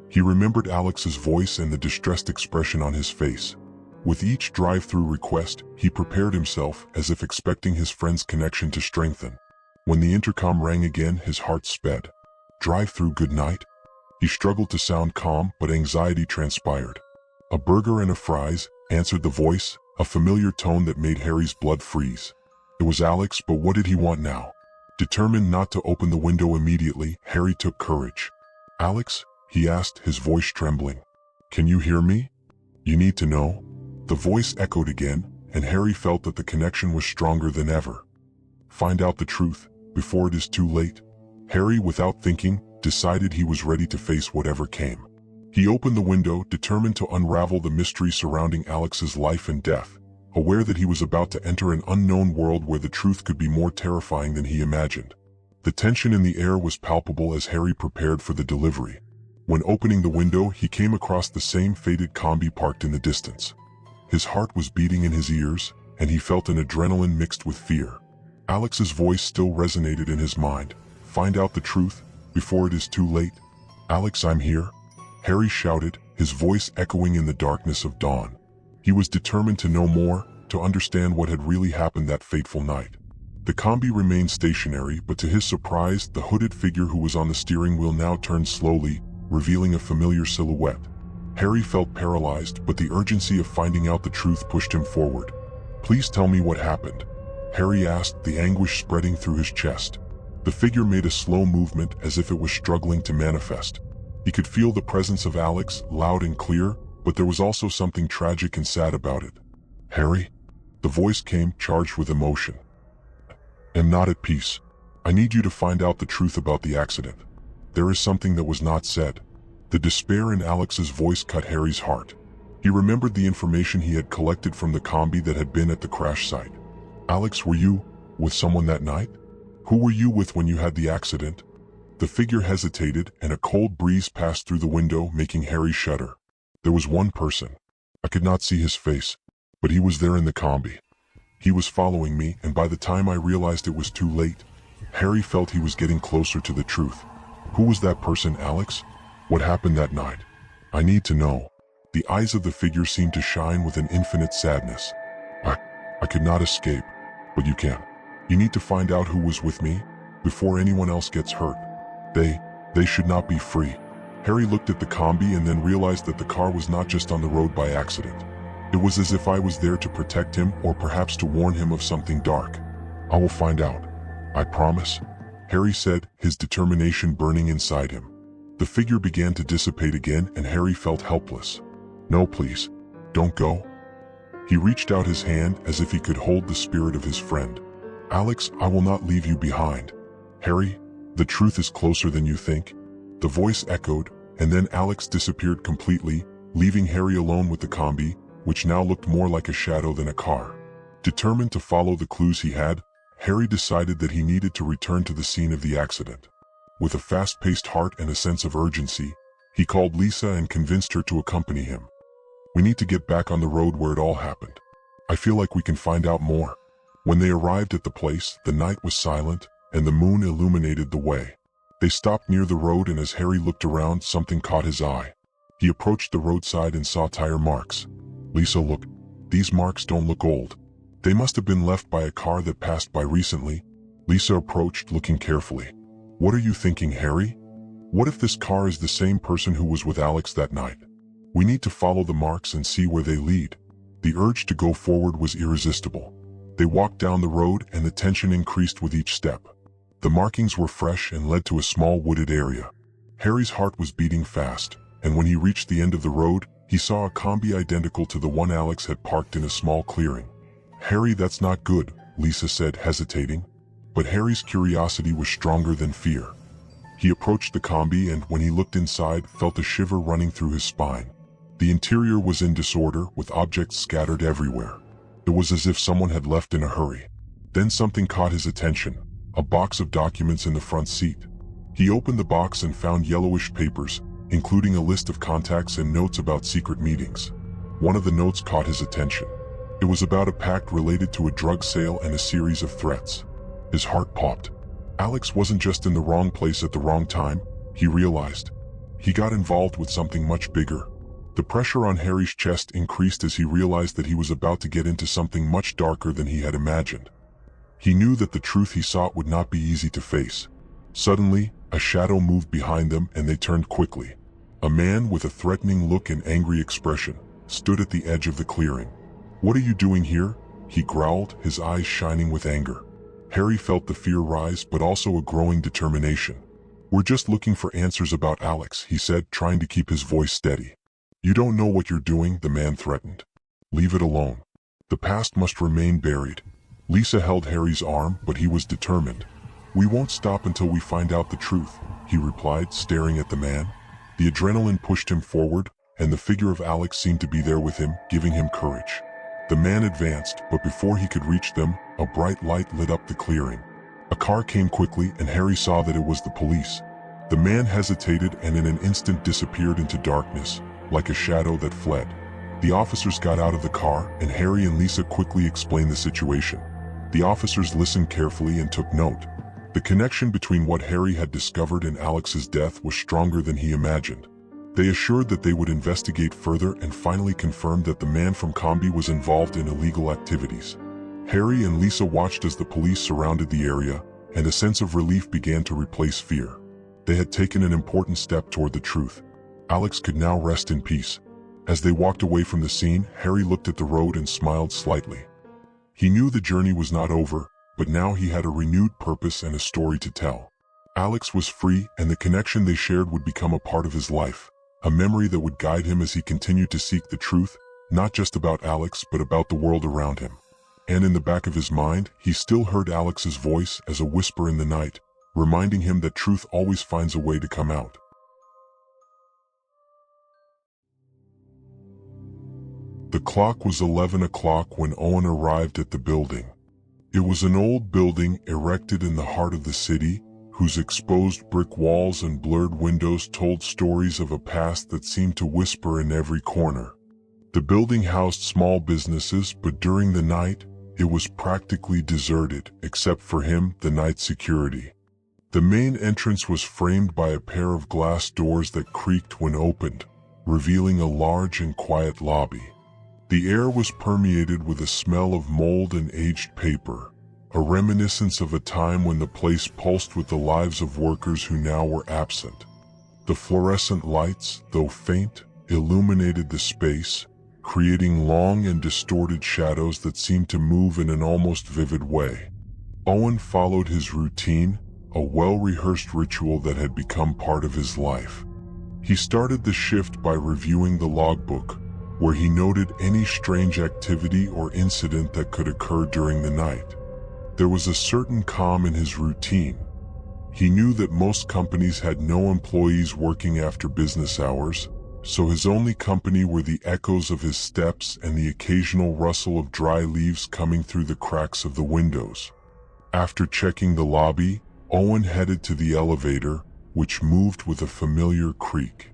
He remembered Alex's voice and the distressed expression on his face. With each drive-through request, he prepared himself as if expecting his friend's connection to strengthen. When the intercom rang again, his heart sped. "Drive-through, good night?" He struggled to sound calm, but anxiety transpired. "A burger and a fries," answered the voice, a familiar tone that made Harry's blood freeze. It was Alex, but what did he want now? Determined not to open the window immediately, Harry took courage. "Alex?" he asked, his voice trembling. "Can you hear me? You need to know." The voice echoed again, and Harry felt that the connection was stronger than ever. "Find out the truth, before it is too late." Harry, without thinking, decided he was ready to face whatever came. He opened the window, determined to unravel the mystery surrounding Alex's life and death, aware that he was about to enter an unknown world where the truth could be more terrifying than he imagined. The tension in the air was palpable as Harry prepared for the delivery. When opening the window, he came across the same faded combi parked in the distance. His heart was beating in his ears, and he felt an adrenaline mixed with fear. Alex's voice still resonated in his mind. "Find out the truth, before it is too late." "Alex, I'm here," Harry shouted, his voice echoing in the darkness of dawn. He was determined to know more, to understand what had really happened that fateful night. The combi remained stationary, but to his surprise, the hooded figure who was on the steering wheel now turned slowly, revealing a familiar silhouette. Harry felt paralyzed, but the urgency of finding out the truth pushed him forward. "Please tell me what happened," Harry asked, the anguish spreading through his chest. The figure made a slow movement as if it was struggling to manifest. He could feel the presence of Alex, loud and clear, but there was also something tragic and sad about it. "Harry?" The voice came, charged with emotion. "I'm not at peace. I need you to find out the truth about the accident. There is something that was not said." The despair in Alex's voice cut Harry's heart. He remembered the information he had collected from the combi that had been at the crash site. "Alex, were you with someone that night? Who were you with when you had the accident?" The figure hesitated, and a cold breeze passed through the window, making Harry shudder. "There was one person. I could not see his face, but he was there in the combi. He was following me, and by the time I realized it was too late." Harry felt he was getting closer to the truth. "Who was that person, Alex? What happened that night? I need to know." The eyes of the figure seemed to shine with an infinite sadness. I could not escape, but you can. You need to find out who was with me, before anyone else gets hurt. They should not be free." Harry looked at the combi and then realized that the car was not just on the road by accident. It was as if I was there to protect him, or perhaps to warn him of something dark. "I will find out. I promise," Harry said, his determination burning inside him. The figure began to dissipate again, and Harry felt helpless. "No, please, don't go." He reached out his hand as if he could hold the spirit of his friend. "Alex, I will not leave you behind." "Harry, the truth is closer than you think." The voice echoed, and then Alex disappeared completely, leaving Harry alone with the combi, which now looked more like a shadow than a car. Determined to follow the clues he had, Harry decided that he needed to return to the scene of the accident. With a fast-paced heart and a sense of urgency, he called Lisa and convinced her to accompany him. "We need to get back on the road where it all happened. I feel like we can find out more." When they arrived at the place, the night was silent, and the moon illuminated the way. They stopped near the road, and as Harry looked around, something caught his eye. He approached the roadside and saw tire marks. "Lisa, look. These marks don't look old. They must have been left by a car that passed by recently." Lisa approached, looking carefully. "What are you thinking, Harry? What if this car is the same person who was with Alex that night? We need to follow the marks and see where they lead." The urge to go forward was irresistible. They walked down the road, and the tension increased with each step. The markings were fresh and led to a small wooded area. Harry's heart was beating fast, and when he reached the end of the road, he saw a combi identical to the one Alex had parked in a small clearing. "Harry, that's not good," Lisa said, hesitating. But Harry's curiosity was stronger than fear. He approached the combi and, when he looked inside, felt a shiver running through his spine. The interior was in disorder, with objects scattered everywhere. It was as if someone had left in a hurry. Then something caught his attention, a box of documents in the front seat. He opened the box and found yellowish papers, including a list of contacts and notes about secret meetings. One of the notes caught his attention. It was about a pact related to a drug sale and a series of threats. His heart popped. Alex wasn't just in the wrong place at the wrong time, he realized. He got involved with something much bigger. The pressure on Harry's chest increased as he realized that he was about to get into something much darker than he had imagined. He knew that the truth he sought would not be easy to face. Suddenly, a shadow moved behind them and they turned quickly. A man with a threatening look and angry expression stood at the edge of the clearing. "What are you doing here?" he growled, his eyes shining with anger. Harry felt the fear rise, but also a growing determination. "We're just looking for answers about Alex," he said, trying to keep his voice steady. "You don't know what you're doing," the man threatened. "Leave it alone. The past must remain buried." Lisa held Harry's arm, but he was determined. "We won't stop until we find out the truth," he replied, staring at the man. The adrenaline pushed him forward, and the figure of Alex seemed to be there with him, giving him courage. The man advanced, but before he could reach them, a bright light lit up the clearing. A car came quickly, and Harry saw that it was the police. The man hesitated and in an instant disappeared into darkness, like a shadow that fled. The officers got out of the car, and Harry and Lisa quickly explained the situation. The officers listened carefully and took note. The connection between what Harry had discovered and Alex's death was stronger than he imagined. They assured that they would investigate further and finally confirmed that the man from Combi was involved in illegal activities. Harry and Lisa watched as the police surrounded the area, and a sense of relief began to replace fear. They had taken an important step toward the truth. Alex could now rest in peace. As they walked away from the scene, Harry looked at the road and smiled slightly. He knew the journey was not over, but now he had a renewed purpose and a story to tell. Alex was free, and the connection they shared would become a part of his life, a memory that would guide him as he continued to seek the truth, not just about Alex but about the world around him. And in the back of his mind, he still heard Alex's voice as a whisper in the night, reminding him that truth always finds a way to come out. The clock was 11 o'clock when Owen arrived at the building. It was an old building erected in the heart of the city, whose exposed brick walls and blurred windows told stories of a past that seemed to whisper in every corner. The building housed small businesses, but during the night, it was practically deserted, except for him, the night security. The main entrance was framed by a pair of glass doors that creaked when opened, revealing a large and quiet lobby. The air was permeated with a smell of mold and aged paper, a reminiscence of a time when the place pulsed with the lives of workers who now were absent. The fluorescent lights, though faint, illuminated the space, creating long and distorted shadows that seemed to move in an almost vivid way. Owen followed his routine, a well-rehearsed ritual that had become part of his life. He started the shift by reviewing the logbook, where he noted any strange activity or incident that could occur during the night. There was a certain calm in his routine. He knew that most companies had no employees working after business hours, so his only company were the echoes of his steps and the occasional rustle of dry leaves coming through the cracks of the windows. After checking the lobby, Owen headed to the elevator, which moved with a familiar creak.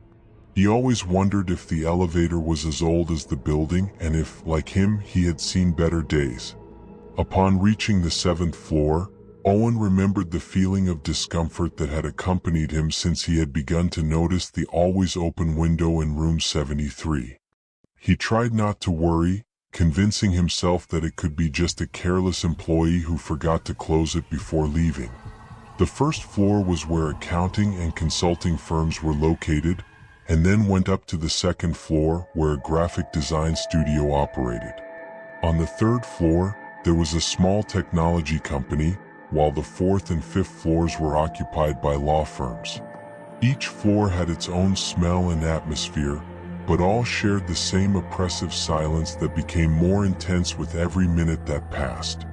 He always wondered if the elevator was as old as the building and if, like him, he had seen better days. Upon reaching the 7th floor, Owen remembered the feeling of discomfort that had accompanied him since he had begun to notice the always open window in room 73. He tried not to worry, convincing himself that it could be just a careless employee who forgot to close it before leaving. The first floor was where accounting and consulting firms were located, and then went up to the 2nd floor where a graphic design studio operated. On the 3rd floor, there was a small technology company, while the 4th and 5th floors were occupied by law firms. Each floor had its own smell and atmosphere, but all shared the same oppressive silence that became more intense with every minute that passed.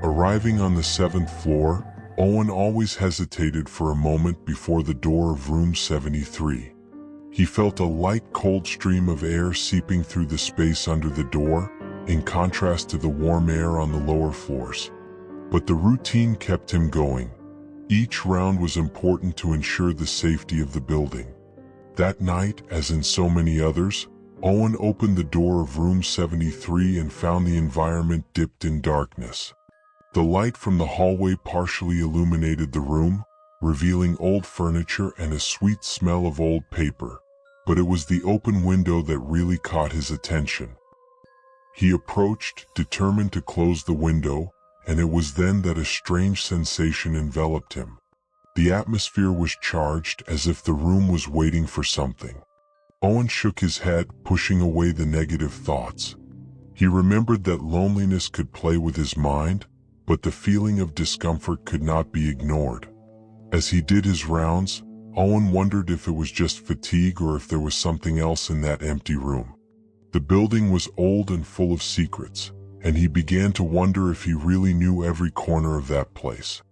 Arriving on the 7th floor, Owen always hesitated for a moment before the door of room 73. He felt a light, cold stream of air seeping through the space under the door, in contrast to the warm air on the lower floors. But the routine kept him going. Each round was important to ensure the safety of the building. That night, as in so many others, Owen opened the door of room 73 and found the environment dipped in darkness. The light from the hallway partially illuminated the room, revealing old furniture and a sweet smell of old paper, but it was the open window that really caught his attention. He approached, determined to close the window, and it was then that a strange sensation enveloped him. The atmosphere was charged, as if the room was waiting for something. Owen shook his head, pushing away the negative thoughts. He remembered that loneliness could play with his mind, but the feeling of discomfort could not be ignored. As he did his rounds, Owen wondered if it was just fatigue or if there was something else in that empty room. The building was old and full of secrets, and he began to wonder if he really knew every corner of that place.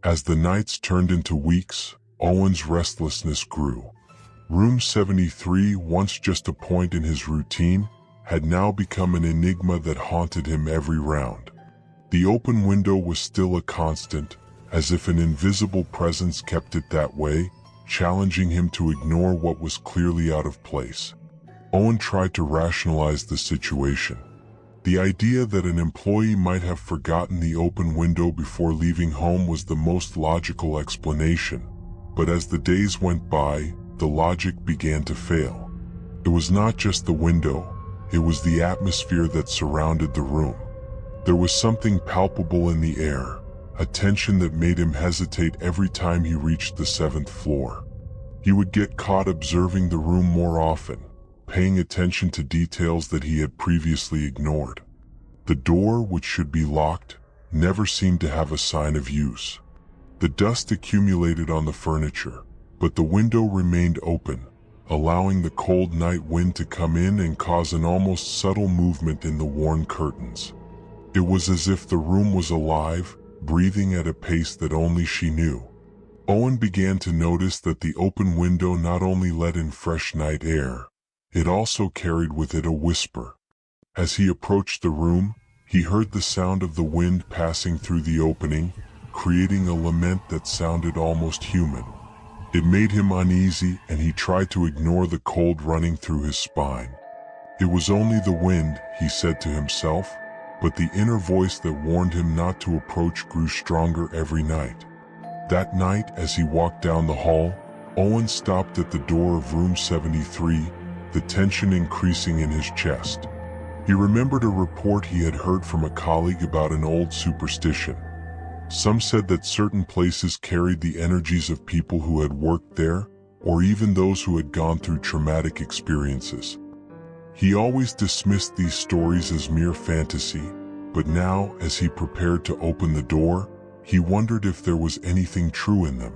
As the nights turned into weeks, Owen's restlessness grew. Room 73, once just a point in his routine, had now become an enigma that haunted him every round. The open window was still a constant, as if an invisible presence kept it that way, challenging him to ignore what was clearly out of place. Owen tried to rationalize the situation. The idea that an employee might have forgotten the open window before leaving home was the most logical explanation, but as the days went by, the logic began to fail. It was not just the window, it was the atmosphere that surrounded the room. There was something palpable in the air, a tension that made him hesitate every time he reached the 7th floor. He would get caught observing the room more often, paying attention to details that he had previously ignored. The door, which should be locked, never seemed to have a sign of use. The dust accumulated on the furniture, but the window remained open, allowing the cold night wind to come in and cause an almost subtle movement in the worn curtains. It was as if the room was alive, breathing at a pace that only she knew. Owen began to notice that the open window not only let in fresh night air, it also carried with it a whisper. As he approached the room, he heard the sound of the wind passing through the opening, creating a lament that sounded almost human. It made him uneasy, and he tried to ignore the cold running through his spine. It was only the wind, he said to himself, but the inner voice that warned him not to approach grew stronger every night. That night, as he walked down the hall, Owen stopped at the door of room 73, the tension increasing in his chest. He remembered a report he had heard from a colleague about an old superstition. Some said that certain places carried the energies of people who had worked there, or even those who had gone through traumatic experiences. He always dismissed these stories as mere fantasy, but now, as he prepared to open the door, he wondered if there was anything true in them.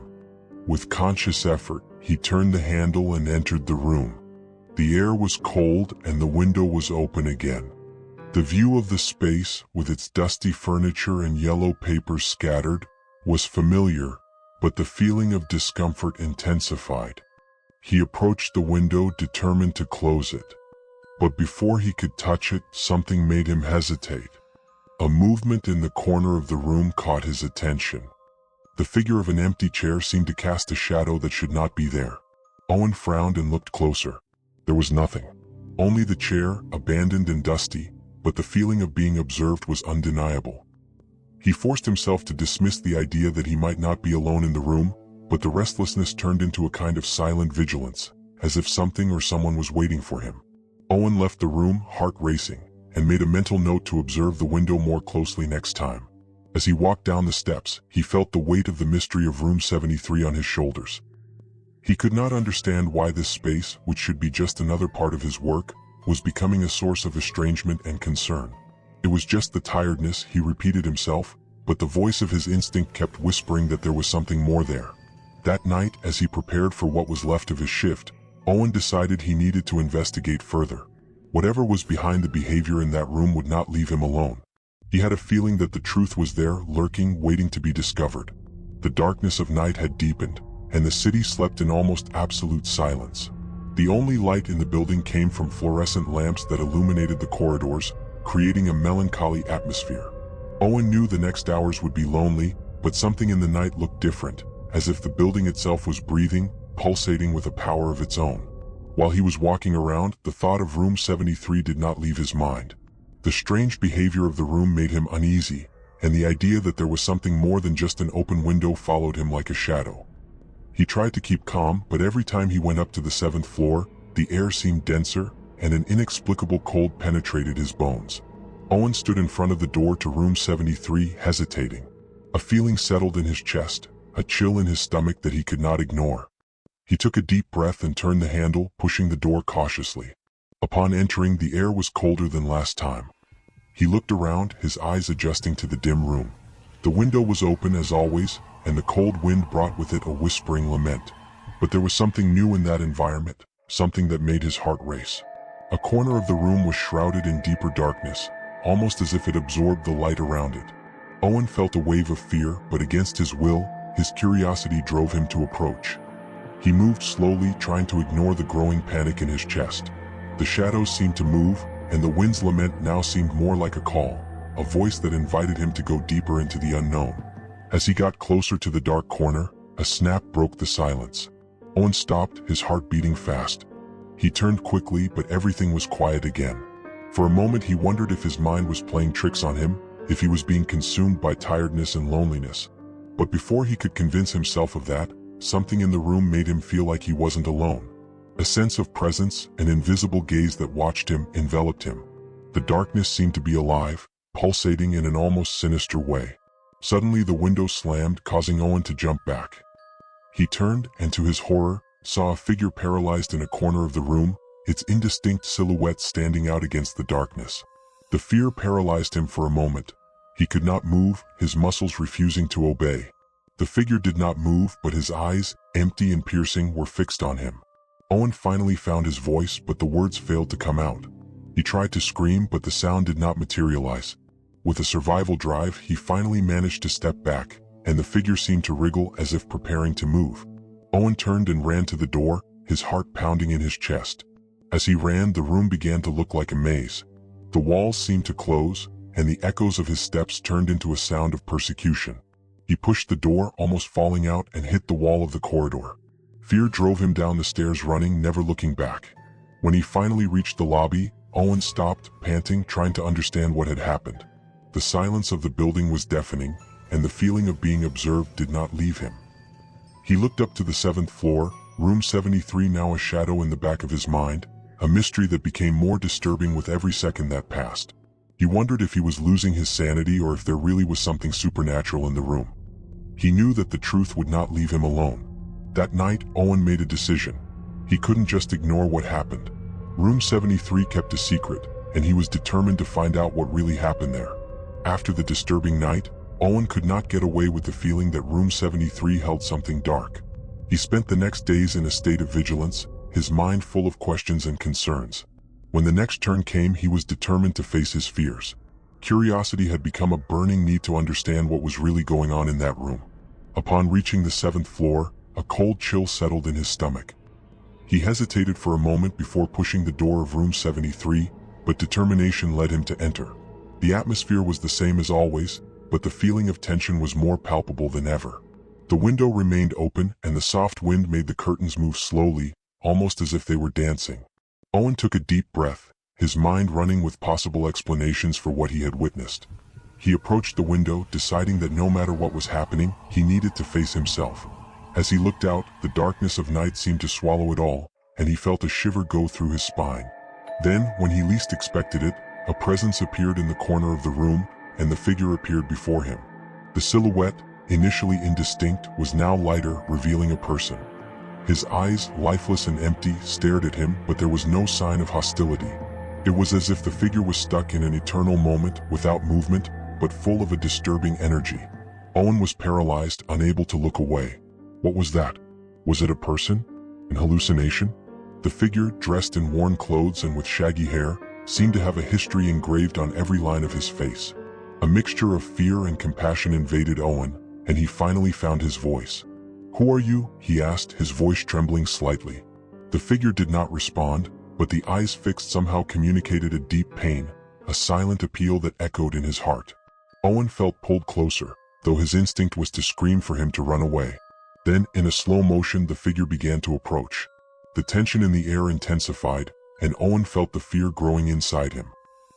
With conscious effort, he turned the handle and entered the room. The air was cold and the window was open again. The view of the space, with its dusty furniture and yellow papers scattered, was familiar, but the feeling of discomfort intensified. He approached the window, determined to close it. But before he could touch it, something made him hesitate. A movement in the corner of the room caught his attention. The figure of an empty chair seemed to cast a shadow that should not be there. Owen frowned and looked closer. There was nothing. Only the chair, abandoned and dusty, but the feeling of being observed was undeniable. He forced himself to dismiss the idea that he might not be alone in the room, but the restlessness turned into a kind of silent vigilance, as if something or someone was waiting for him. Owen left the room, heart racing, and made a mental note to observe the window more closely next time. As he walked down the steps, he felt the weight of the mystery of room 73 on his shoulders. He could not understand why this space, which should be just another part of his work, was becoming a source of estrangement and concern. It was just the tiredness, he repeated himself, but the voice of his instinct kept whispering that there was something more there. That night, as he prepared for what was left of his shift, Owen decided he needed to investigate further. Whatever was behind the behavior in that room would not leave him alone. He had a feeling that the truth was there, lurking, waiting to be discovered. The darkness of night had deepened, and the city slept in almost absolute silence. The only light in the building came from fluorescent lamps that illuminated the corridors, creating a melancholy atmosphere. Owen knew the next hours would be lonely, but something in the night looked different, as if the building itself was breathing, pulsating with a power of its own. While he was walking around, the thought of room 73 did not leave his mind. The strange behavior of the room made him uneasy, and the idea that there was something more than just an open window followed him like a shadow. He tried to keep calm, but every time he went up to the 7th floor, the air seemed denser, and an inexplicable cold penetrated his bones. Owen stood in front of the door to room 73, hesitating. A feeling settled in his chest, a chill in his stomach that he could not ignore. He took a deep breath and turned the handle, pushing the door cautiously. Upon entering, the air was colder than last time. He looked around, his eyes adjusting to the dim room. The window was open as always, and the cold wind brought with it a whispering lament. But there was something new in that environment, something that made his heart race. A corner of the room was shrouded in deeper darkness, almost as if it absorbed the light around it. Owen felt a wave of fear, but against his will, his curiosity drove him to approach. He moved slowly, trying to ignore the growing panic in his chest. The shadows seemed to move, and the wind's lament now seemed more like a call, a voice that invited him to go deeper into the unknown. As he got closer to the dark corner, a snap broke the silence. Owen stopped, his heart beating fast. He turned quickly, but everything was quiet again. For a moment he wondered if his mind was playing tricks on him, if he was being consumed by tiredness and loneliness. But before he could convince himself of that, something in the room made him feel like he wasn't alone. A sense of presence, an invisible gaze that watched him, enveloped him. The darkness seemed to be alive, pulsating in an almost sinister way. Suddenly the window slammed, causing Owen to jump back. He turned, and to his horror, saw a figure paralyzed in a corner of the room, its indistinct silhouette standing out against the darkness. The fear paralyzed him for a moment. He could not move, his muscles refusing to obey. The figure did not move, but his eyes, empty and piercing, were fixed on him. Owen finally found his voice, but the words failed to come out. He tried to scream, but the sound did not materialize. With a survival drive, he finally managed to step back, and the figure seemed to wriggle as if preparing to move. Owen turned and ran to the door, his heart pounding in his chest. As he ran, the room began to look like a maze. The walls seemed to close, and the echoes of his steps turned into a sound of persecution. He pushed the door, almost falling out, and hit the wall of the corridor. Fear drove him down the stairs running, never looking back. When he finally reached the lobby, Owen stopped, panting, trying to understand what had happened. The silence of the building was deafening, and the feeling of being observed did not leave him. He looked up to the 7th floor, room 73, now a shadow in the back of his mind, a mystery that became more disturbing with every second that passed. He wondered if he was losing his sanity or if there really was something supernatural in the room. He knew that the truth would not leave him alone. That night, Owen made a decision. He couldn't just ignore what happened. Room 73 kept a secret, and he was determined to find out what really happened there. After the disturbing night, Owen could not get away with the feeling that room 73 held something dark. He spent the next days in a state of vigilance, his mind full of questions and concerns. When the next turn came, he was determined to face his fears. Curiosity had become a burning need to understand what was really going on in that room. Upon reaching the 7th floor, a cold chill settled in his stomach. He hesitated for a moment before pushing the door of room 73, but determination led him to enter. The atmosphere was the same as always, but the feeling of tension was more palpable than ever. The window remained open, and the soft wind made the curtains move slowly, almost as if they were dancing. Owen took a deep breath, his mind running with possible explanations for what he had witnessed. He approached the window, deciding that no matter what was happening, he needed to face himself. As he looked out, the darkness of night seemed to swallow it all, and he felt a shiver go through his spine. Then, when he least expected it, a presence appeared in the corner of the room, and the figure appeared before him. The silhouette, initially indistinct, was now lighter, revealing a person. His eyes, lifeless and empty, stared at him, but there was no sign of hostility. It was as if the figure was stuck in an eternal moment, without movement, but full of a disturbing energy. Owen was paralyzed, unable to look away. What was that? Was it a person? An hallucination? The figure, dressed in worn clothes and with shaggy hair, seemed to have a history engraved on every line of his face. A mixture of fear and compassion invaded Owen, and he finally found his voice. "Who are you?" he asked, his voice trembling slightly. The figure did not respond, but the eyes fixed somehow communicated a deep pain, a silent appeal that echoed in his heart. Owen felt pulled closer, though his instinct was to scream for him to run away. Then, in a slow motion, the figure began to approach. The tension in the air intensified, and Owen felt the fear growing inside him.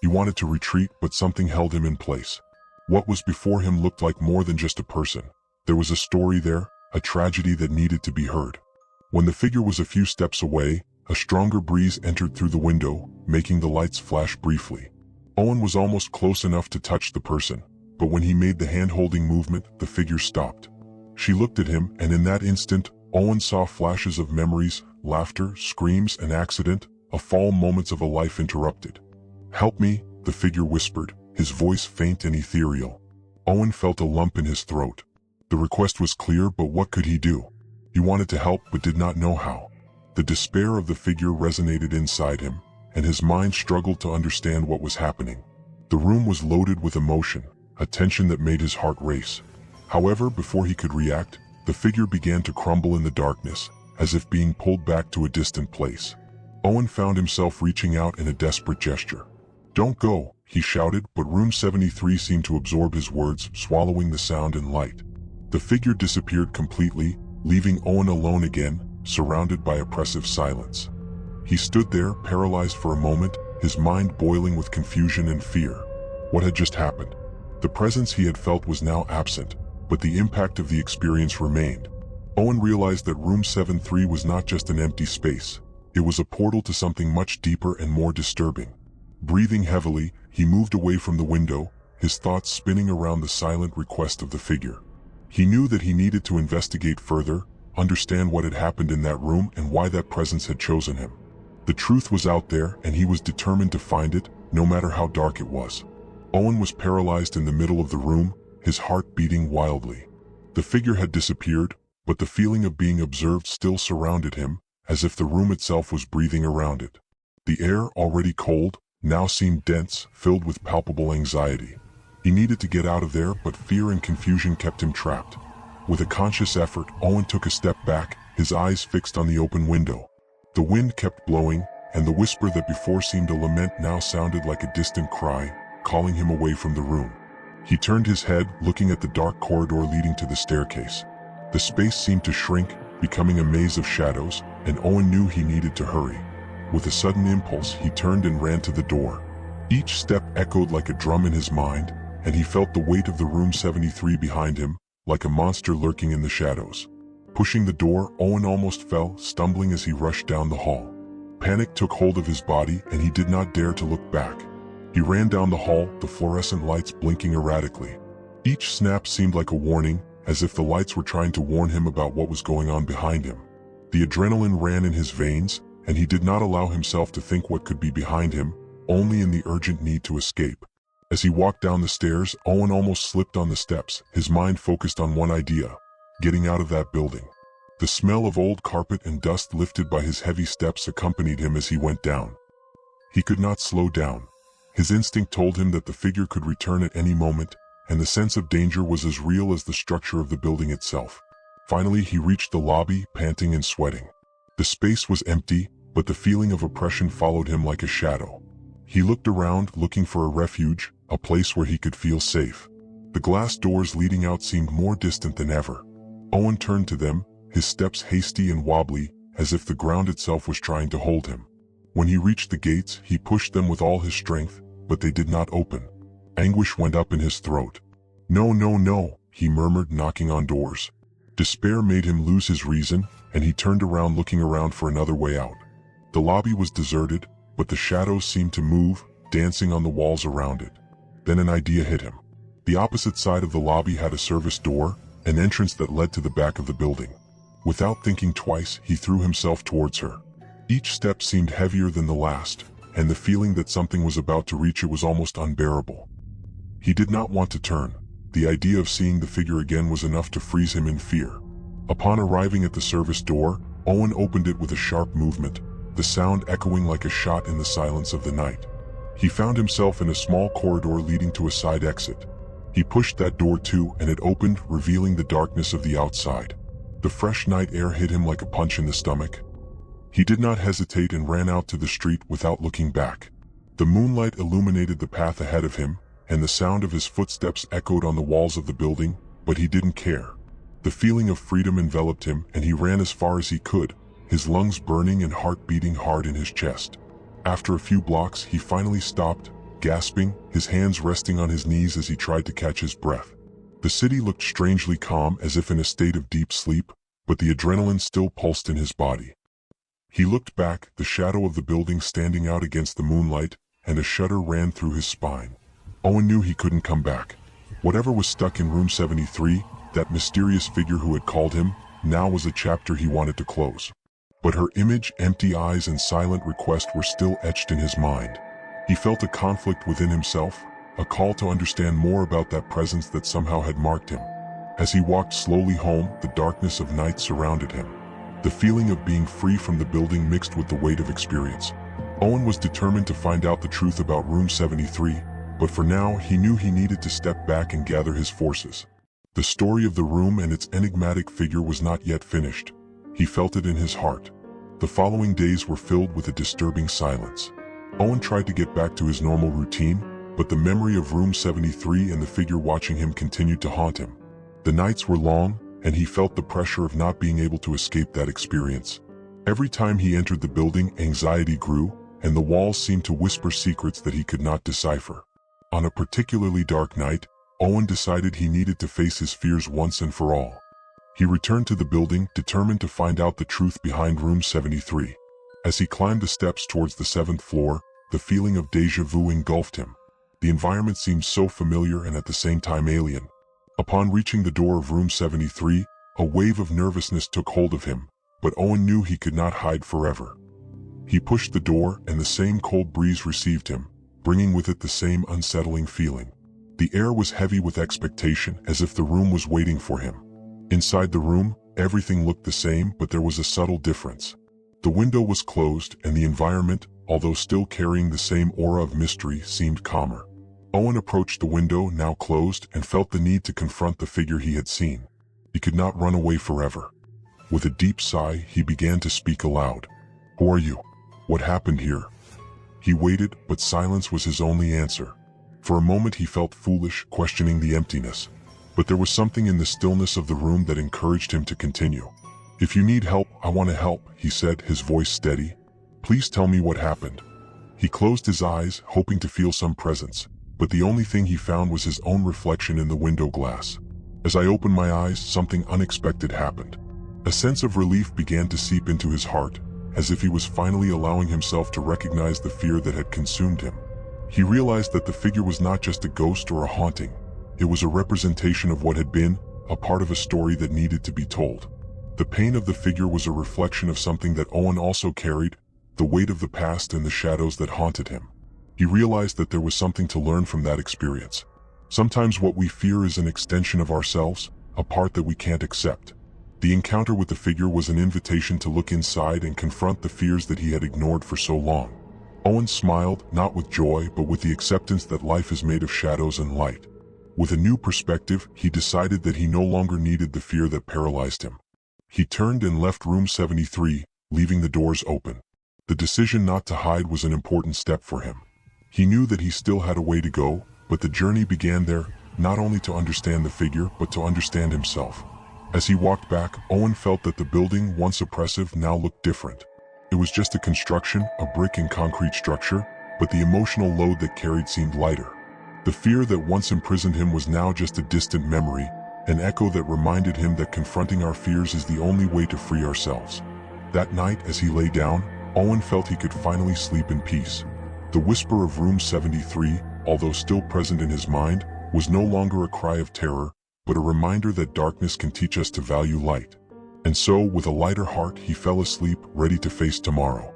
He wanted to retreat, but something held him in place. What was before him looked like more than just a person. There was a story there, a tragedy that needed to be heard. When the figure was a few steps away, a stronger breeze entered through the window, making the lights flash briefly. Owen was almost close enough to touch the person, but when he made the hand-holding movement, the figure stopped. She looked at him, and in that instant, Owen saw flashes of memories, laughter, screams, an accident, a fall, moments of a life interrupted. "Help me," the figure whispered, his voice faint and ethereal. Owen felt a lump in his throat. The request was clear, but what could he do? He wanted to help, but did not know how. The despair of the figure resonated inside him, and his mind struggled to understand what was happening. The room was loaded with emotion, a tension that made his heart race. However, before he could react, the figure began to crumble in the darkness, as if being pulled back to a distant place. Owen found himself reaching out in a desperate gesture. "Don't go," he shouted, but room 73 seemed to absorb his words, swallowing the sound and light. The figure disappeared completely, leaving Owen alone again, surrounded by oppressive silence. He stood there, paralyzed for a moment, his mind boiling with confusion and fear. What had just happened? The presence he had felt was now absent, but the impact of the experience remained. Owen realized that room 73 was not just an empty space. It was a portal to something much deeper and more disturbing. Breathing heavily, he moved away from the window, his thoughts spinning around the silent request of the figure. He knew that he needed to investigate further, understand what had happened in that room and why that presence had chosen him. The truth was out there, and he was determined to find it, no matter how dark it was. Owen was paralyzed in the middle of the room, his heart beating wildly. The figure had disappeared, but the feeling of being observed still surrounded him, as if the room itself was breathing around it. The air, already cold, now seemed dense, filled with palpable anxiety. He needed to get out of there, but fear and confusion kept him trapped. With a conscious effort, Owen took a step back, his eyes fixed on the open window. The wind kept blowing, and the whisper that before seemed a lament now sounded like a distant cry, calling him away from the room. He turned his head, looking at the dark corridor leading to the staircase. The space seemed to shrink, becoming a maze of shadows, and Owen knew he needed to hurry. With a sudden impulse, he turned and ran to the door. Each step echoed like a drum in his mind, and he felt the weight of the room 73 behind him, like a monster lurking in the shadows. Pushing the door, Owen almost fell, stumbling as he rushed down the hall. Panic took hold of his body, and he did not dare to look back. He ran down the hall, the fluorescent lights blinking erratically. Each snap seemed like a warning, as if the lights were trying to warn him about what was going on behind him. The adrenaline ran in his veins, and he did not allow himself to think what could be behind him, only in the urgent need to escape. As he walked down the stairs, Owen almost slipped on the steps, his mind focused on one idea: getting out of that building. The smell of old carpet and dust lifted by his heavy steps accompanied him as he went down. He could not slow down. His instinct told him that the figure could return at any moment, and the sense of danger was as real as the structure of the building itself. Finally, he reached the lobby, panting and sweating. The space was empty, but the feeling of oppression followed him like a shadow. He looked around, looking for a refuge, a place where he could feel safe. The glass doors leading out seemed more distant than ever. Owen turned to them, his steps hasty and wobbly, as if the ground itself was trying to hold him. When he reached the gates, he pushed them with all his strength, but they did not open. Anguish went up in his throat. "No, no, no," he murmured, knocking on doors. Despair made him lose his reason, and he turned around, looking around for another way out. The lobby was deserted, but the shadows seemed to move, dancing on the walls around it. Then an idea hit him. The opposite side of the lobby had a service door, an entrance that led to the back of the building. Without thinking twice, he threw himself towards her. Each step seemed heavier than the last, and the feeling that something was about to reach it was almost unbearable. He did not want to turn. The idea of seeing the figure again was enough to freeze him in fear. Upon arriving at the service door, Owen opened it with a sharp movement, the sound echoing like a shot in the silence of the night. He found himself in a small corridor leading to a side exit. He pushed that door too, and it opened, revealing the darkness of the outside. The fresh night air hit him like a punch in the stomach. He did not hesitate and ran out to the street without looking back. The moonlight illuminated the path ahead of him, and the sound of his footsteps echoed on the walls of the building, but he didn't care. The feeling of freedom enveloped him, and he ran as far as he could, his lungs burning and heart beating hard in his chest. After a few blocks, he finally stopped, gasping, his hands resting on his knees as he tried to catch his breath. The city looked strangely calm, as if in a state of deep sleep, but the adrenaline still pulsed in his body. He looked back, the shadow of the building standing out against the moonlight, and a shudder ran through his spine. Owen knew he couldn't come back. Whatever was stuck in room 73, that mysterious figure who had called him, now was a chapter he wanted to close. But her image, empty eyes, and silent request were still etched in his mind. He felt a conflict within himself, a call to understand more about that presence that somehow had marked him. As he walked slowly home, the darkness of night surrounded him. The feeling of being free from the building mixed with the weight of experience. Owen was determined to find out the truth about room 73, but for now he knew he needed to step back and gather his forces. The story of the room and its enigmatic figure was not yet finished. He felt it in his heart. The following days were filled with a disturbing silence. Owen tried to get back to his normal routine, but the memory of room 73 and the figure watching him continued to haunt him. The nights were long, and he felt the pressure of not being able to escape that experience. Every time he entered the building, anxiety grew, and the walls seemed to whisper secrets that he could not decipher. On a particularly dark night, Owen decided he needed to face his fears once and for all. He returned to the building, determined to find out the truth behind room 73. As he climbed the steps towards the 7th floor, the feeling of déjà vu engulfed him. The environment seemed so familiar and at the same time alien. Upon reaching the door of room 73, a wave of nervousness took hold of him, but Owen knew he could not hide forever. He pushed the door, and the same cold breeze received him, bringing with it the same unsettling feeling. The air was heavy with expectation, as if the room was waiting for him. Inside the room, everything looked the same, but there was a subtle difference. The window was closed, and the environment, although still carrying the same aura of mystery, seemed calmer. Owen approached the window, now closed, and felt the need to confront the figure he had seen. He could not run away forever. With a deep sigh, he began to speak aloud. "Who are you? What happened here?" He waited, but silence was his only answer. For a moment he felt foolish, questioning the emptiness. But there was something in the stillness of the room that encouraged him to continue. "If you need help, I want to help," he said, his voice steady. "Please tell me what happened." He closed his eyes, hoping to feel some presence, but the only thing he found was his own reflection in the window glass. As I opened my eyes, something unexpected happened. A sense of relief began to seep into his heart, as if he was finally allowing himself to recognize the fear that had consumed him. He realized that the figure was not just a ghost or a haunting. It was a representation of what had been, a part of a story that needed to be told. The pain of the figure was a reflection of something that Owen also carried, the weight of the past and the shadows that haunted him. He realized that there was something to learn from that experience. Sometimes what we fear is an extension of ourselves, a part that we can't accept. The encounter with the figure was an invitation to look inside and confront the fears that he had ignored for so long. Owen smiled, not with joy, but with the acceptance that life is made of shadows and light. With a new perspective, he decided that he no longer needed the fear that paralyzed him. He turned and left room 73, leaving the doors open. The decision not to hide was an important step for him. He knew that he still had a way to go, but the journey began there, not only to understand the figure, but to understand himself. As he walked back, Owen felt that the building, once oppressive, now looked different. It was just a construction, a brick and concrete structure, but the emotional load that carried seemed lighter. The fear that once imprisoned him was now just a distant memory, an echo that reminded him that confronting our fears is the only way to free ourselves. That night, as he lay down, Owen felt he could finally sleep in peace. The whisper of room 73, although still present in his mind, was no longer a cry of terror, but a reminder that darkness can teach us to value light. And so, with a lighter heart, he fell asleep, ready to face tomorrow.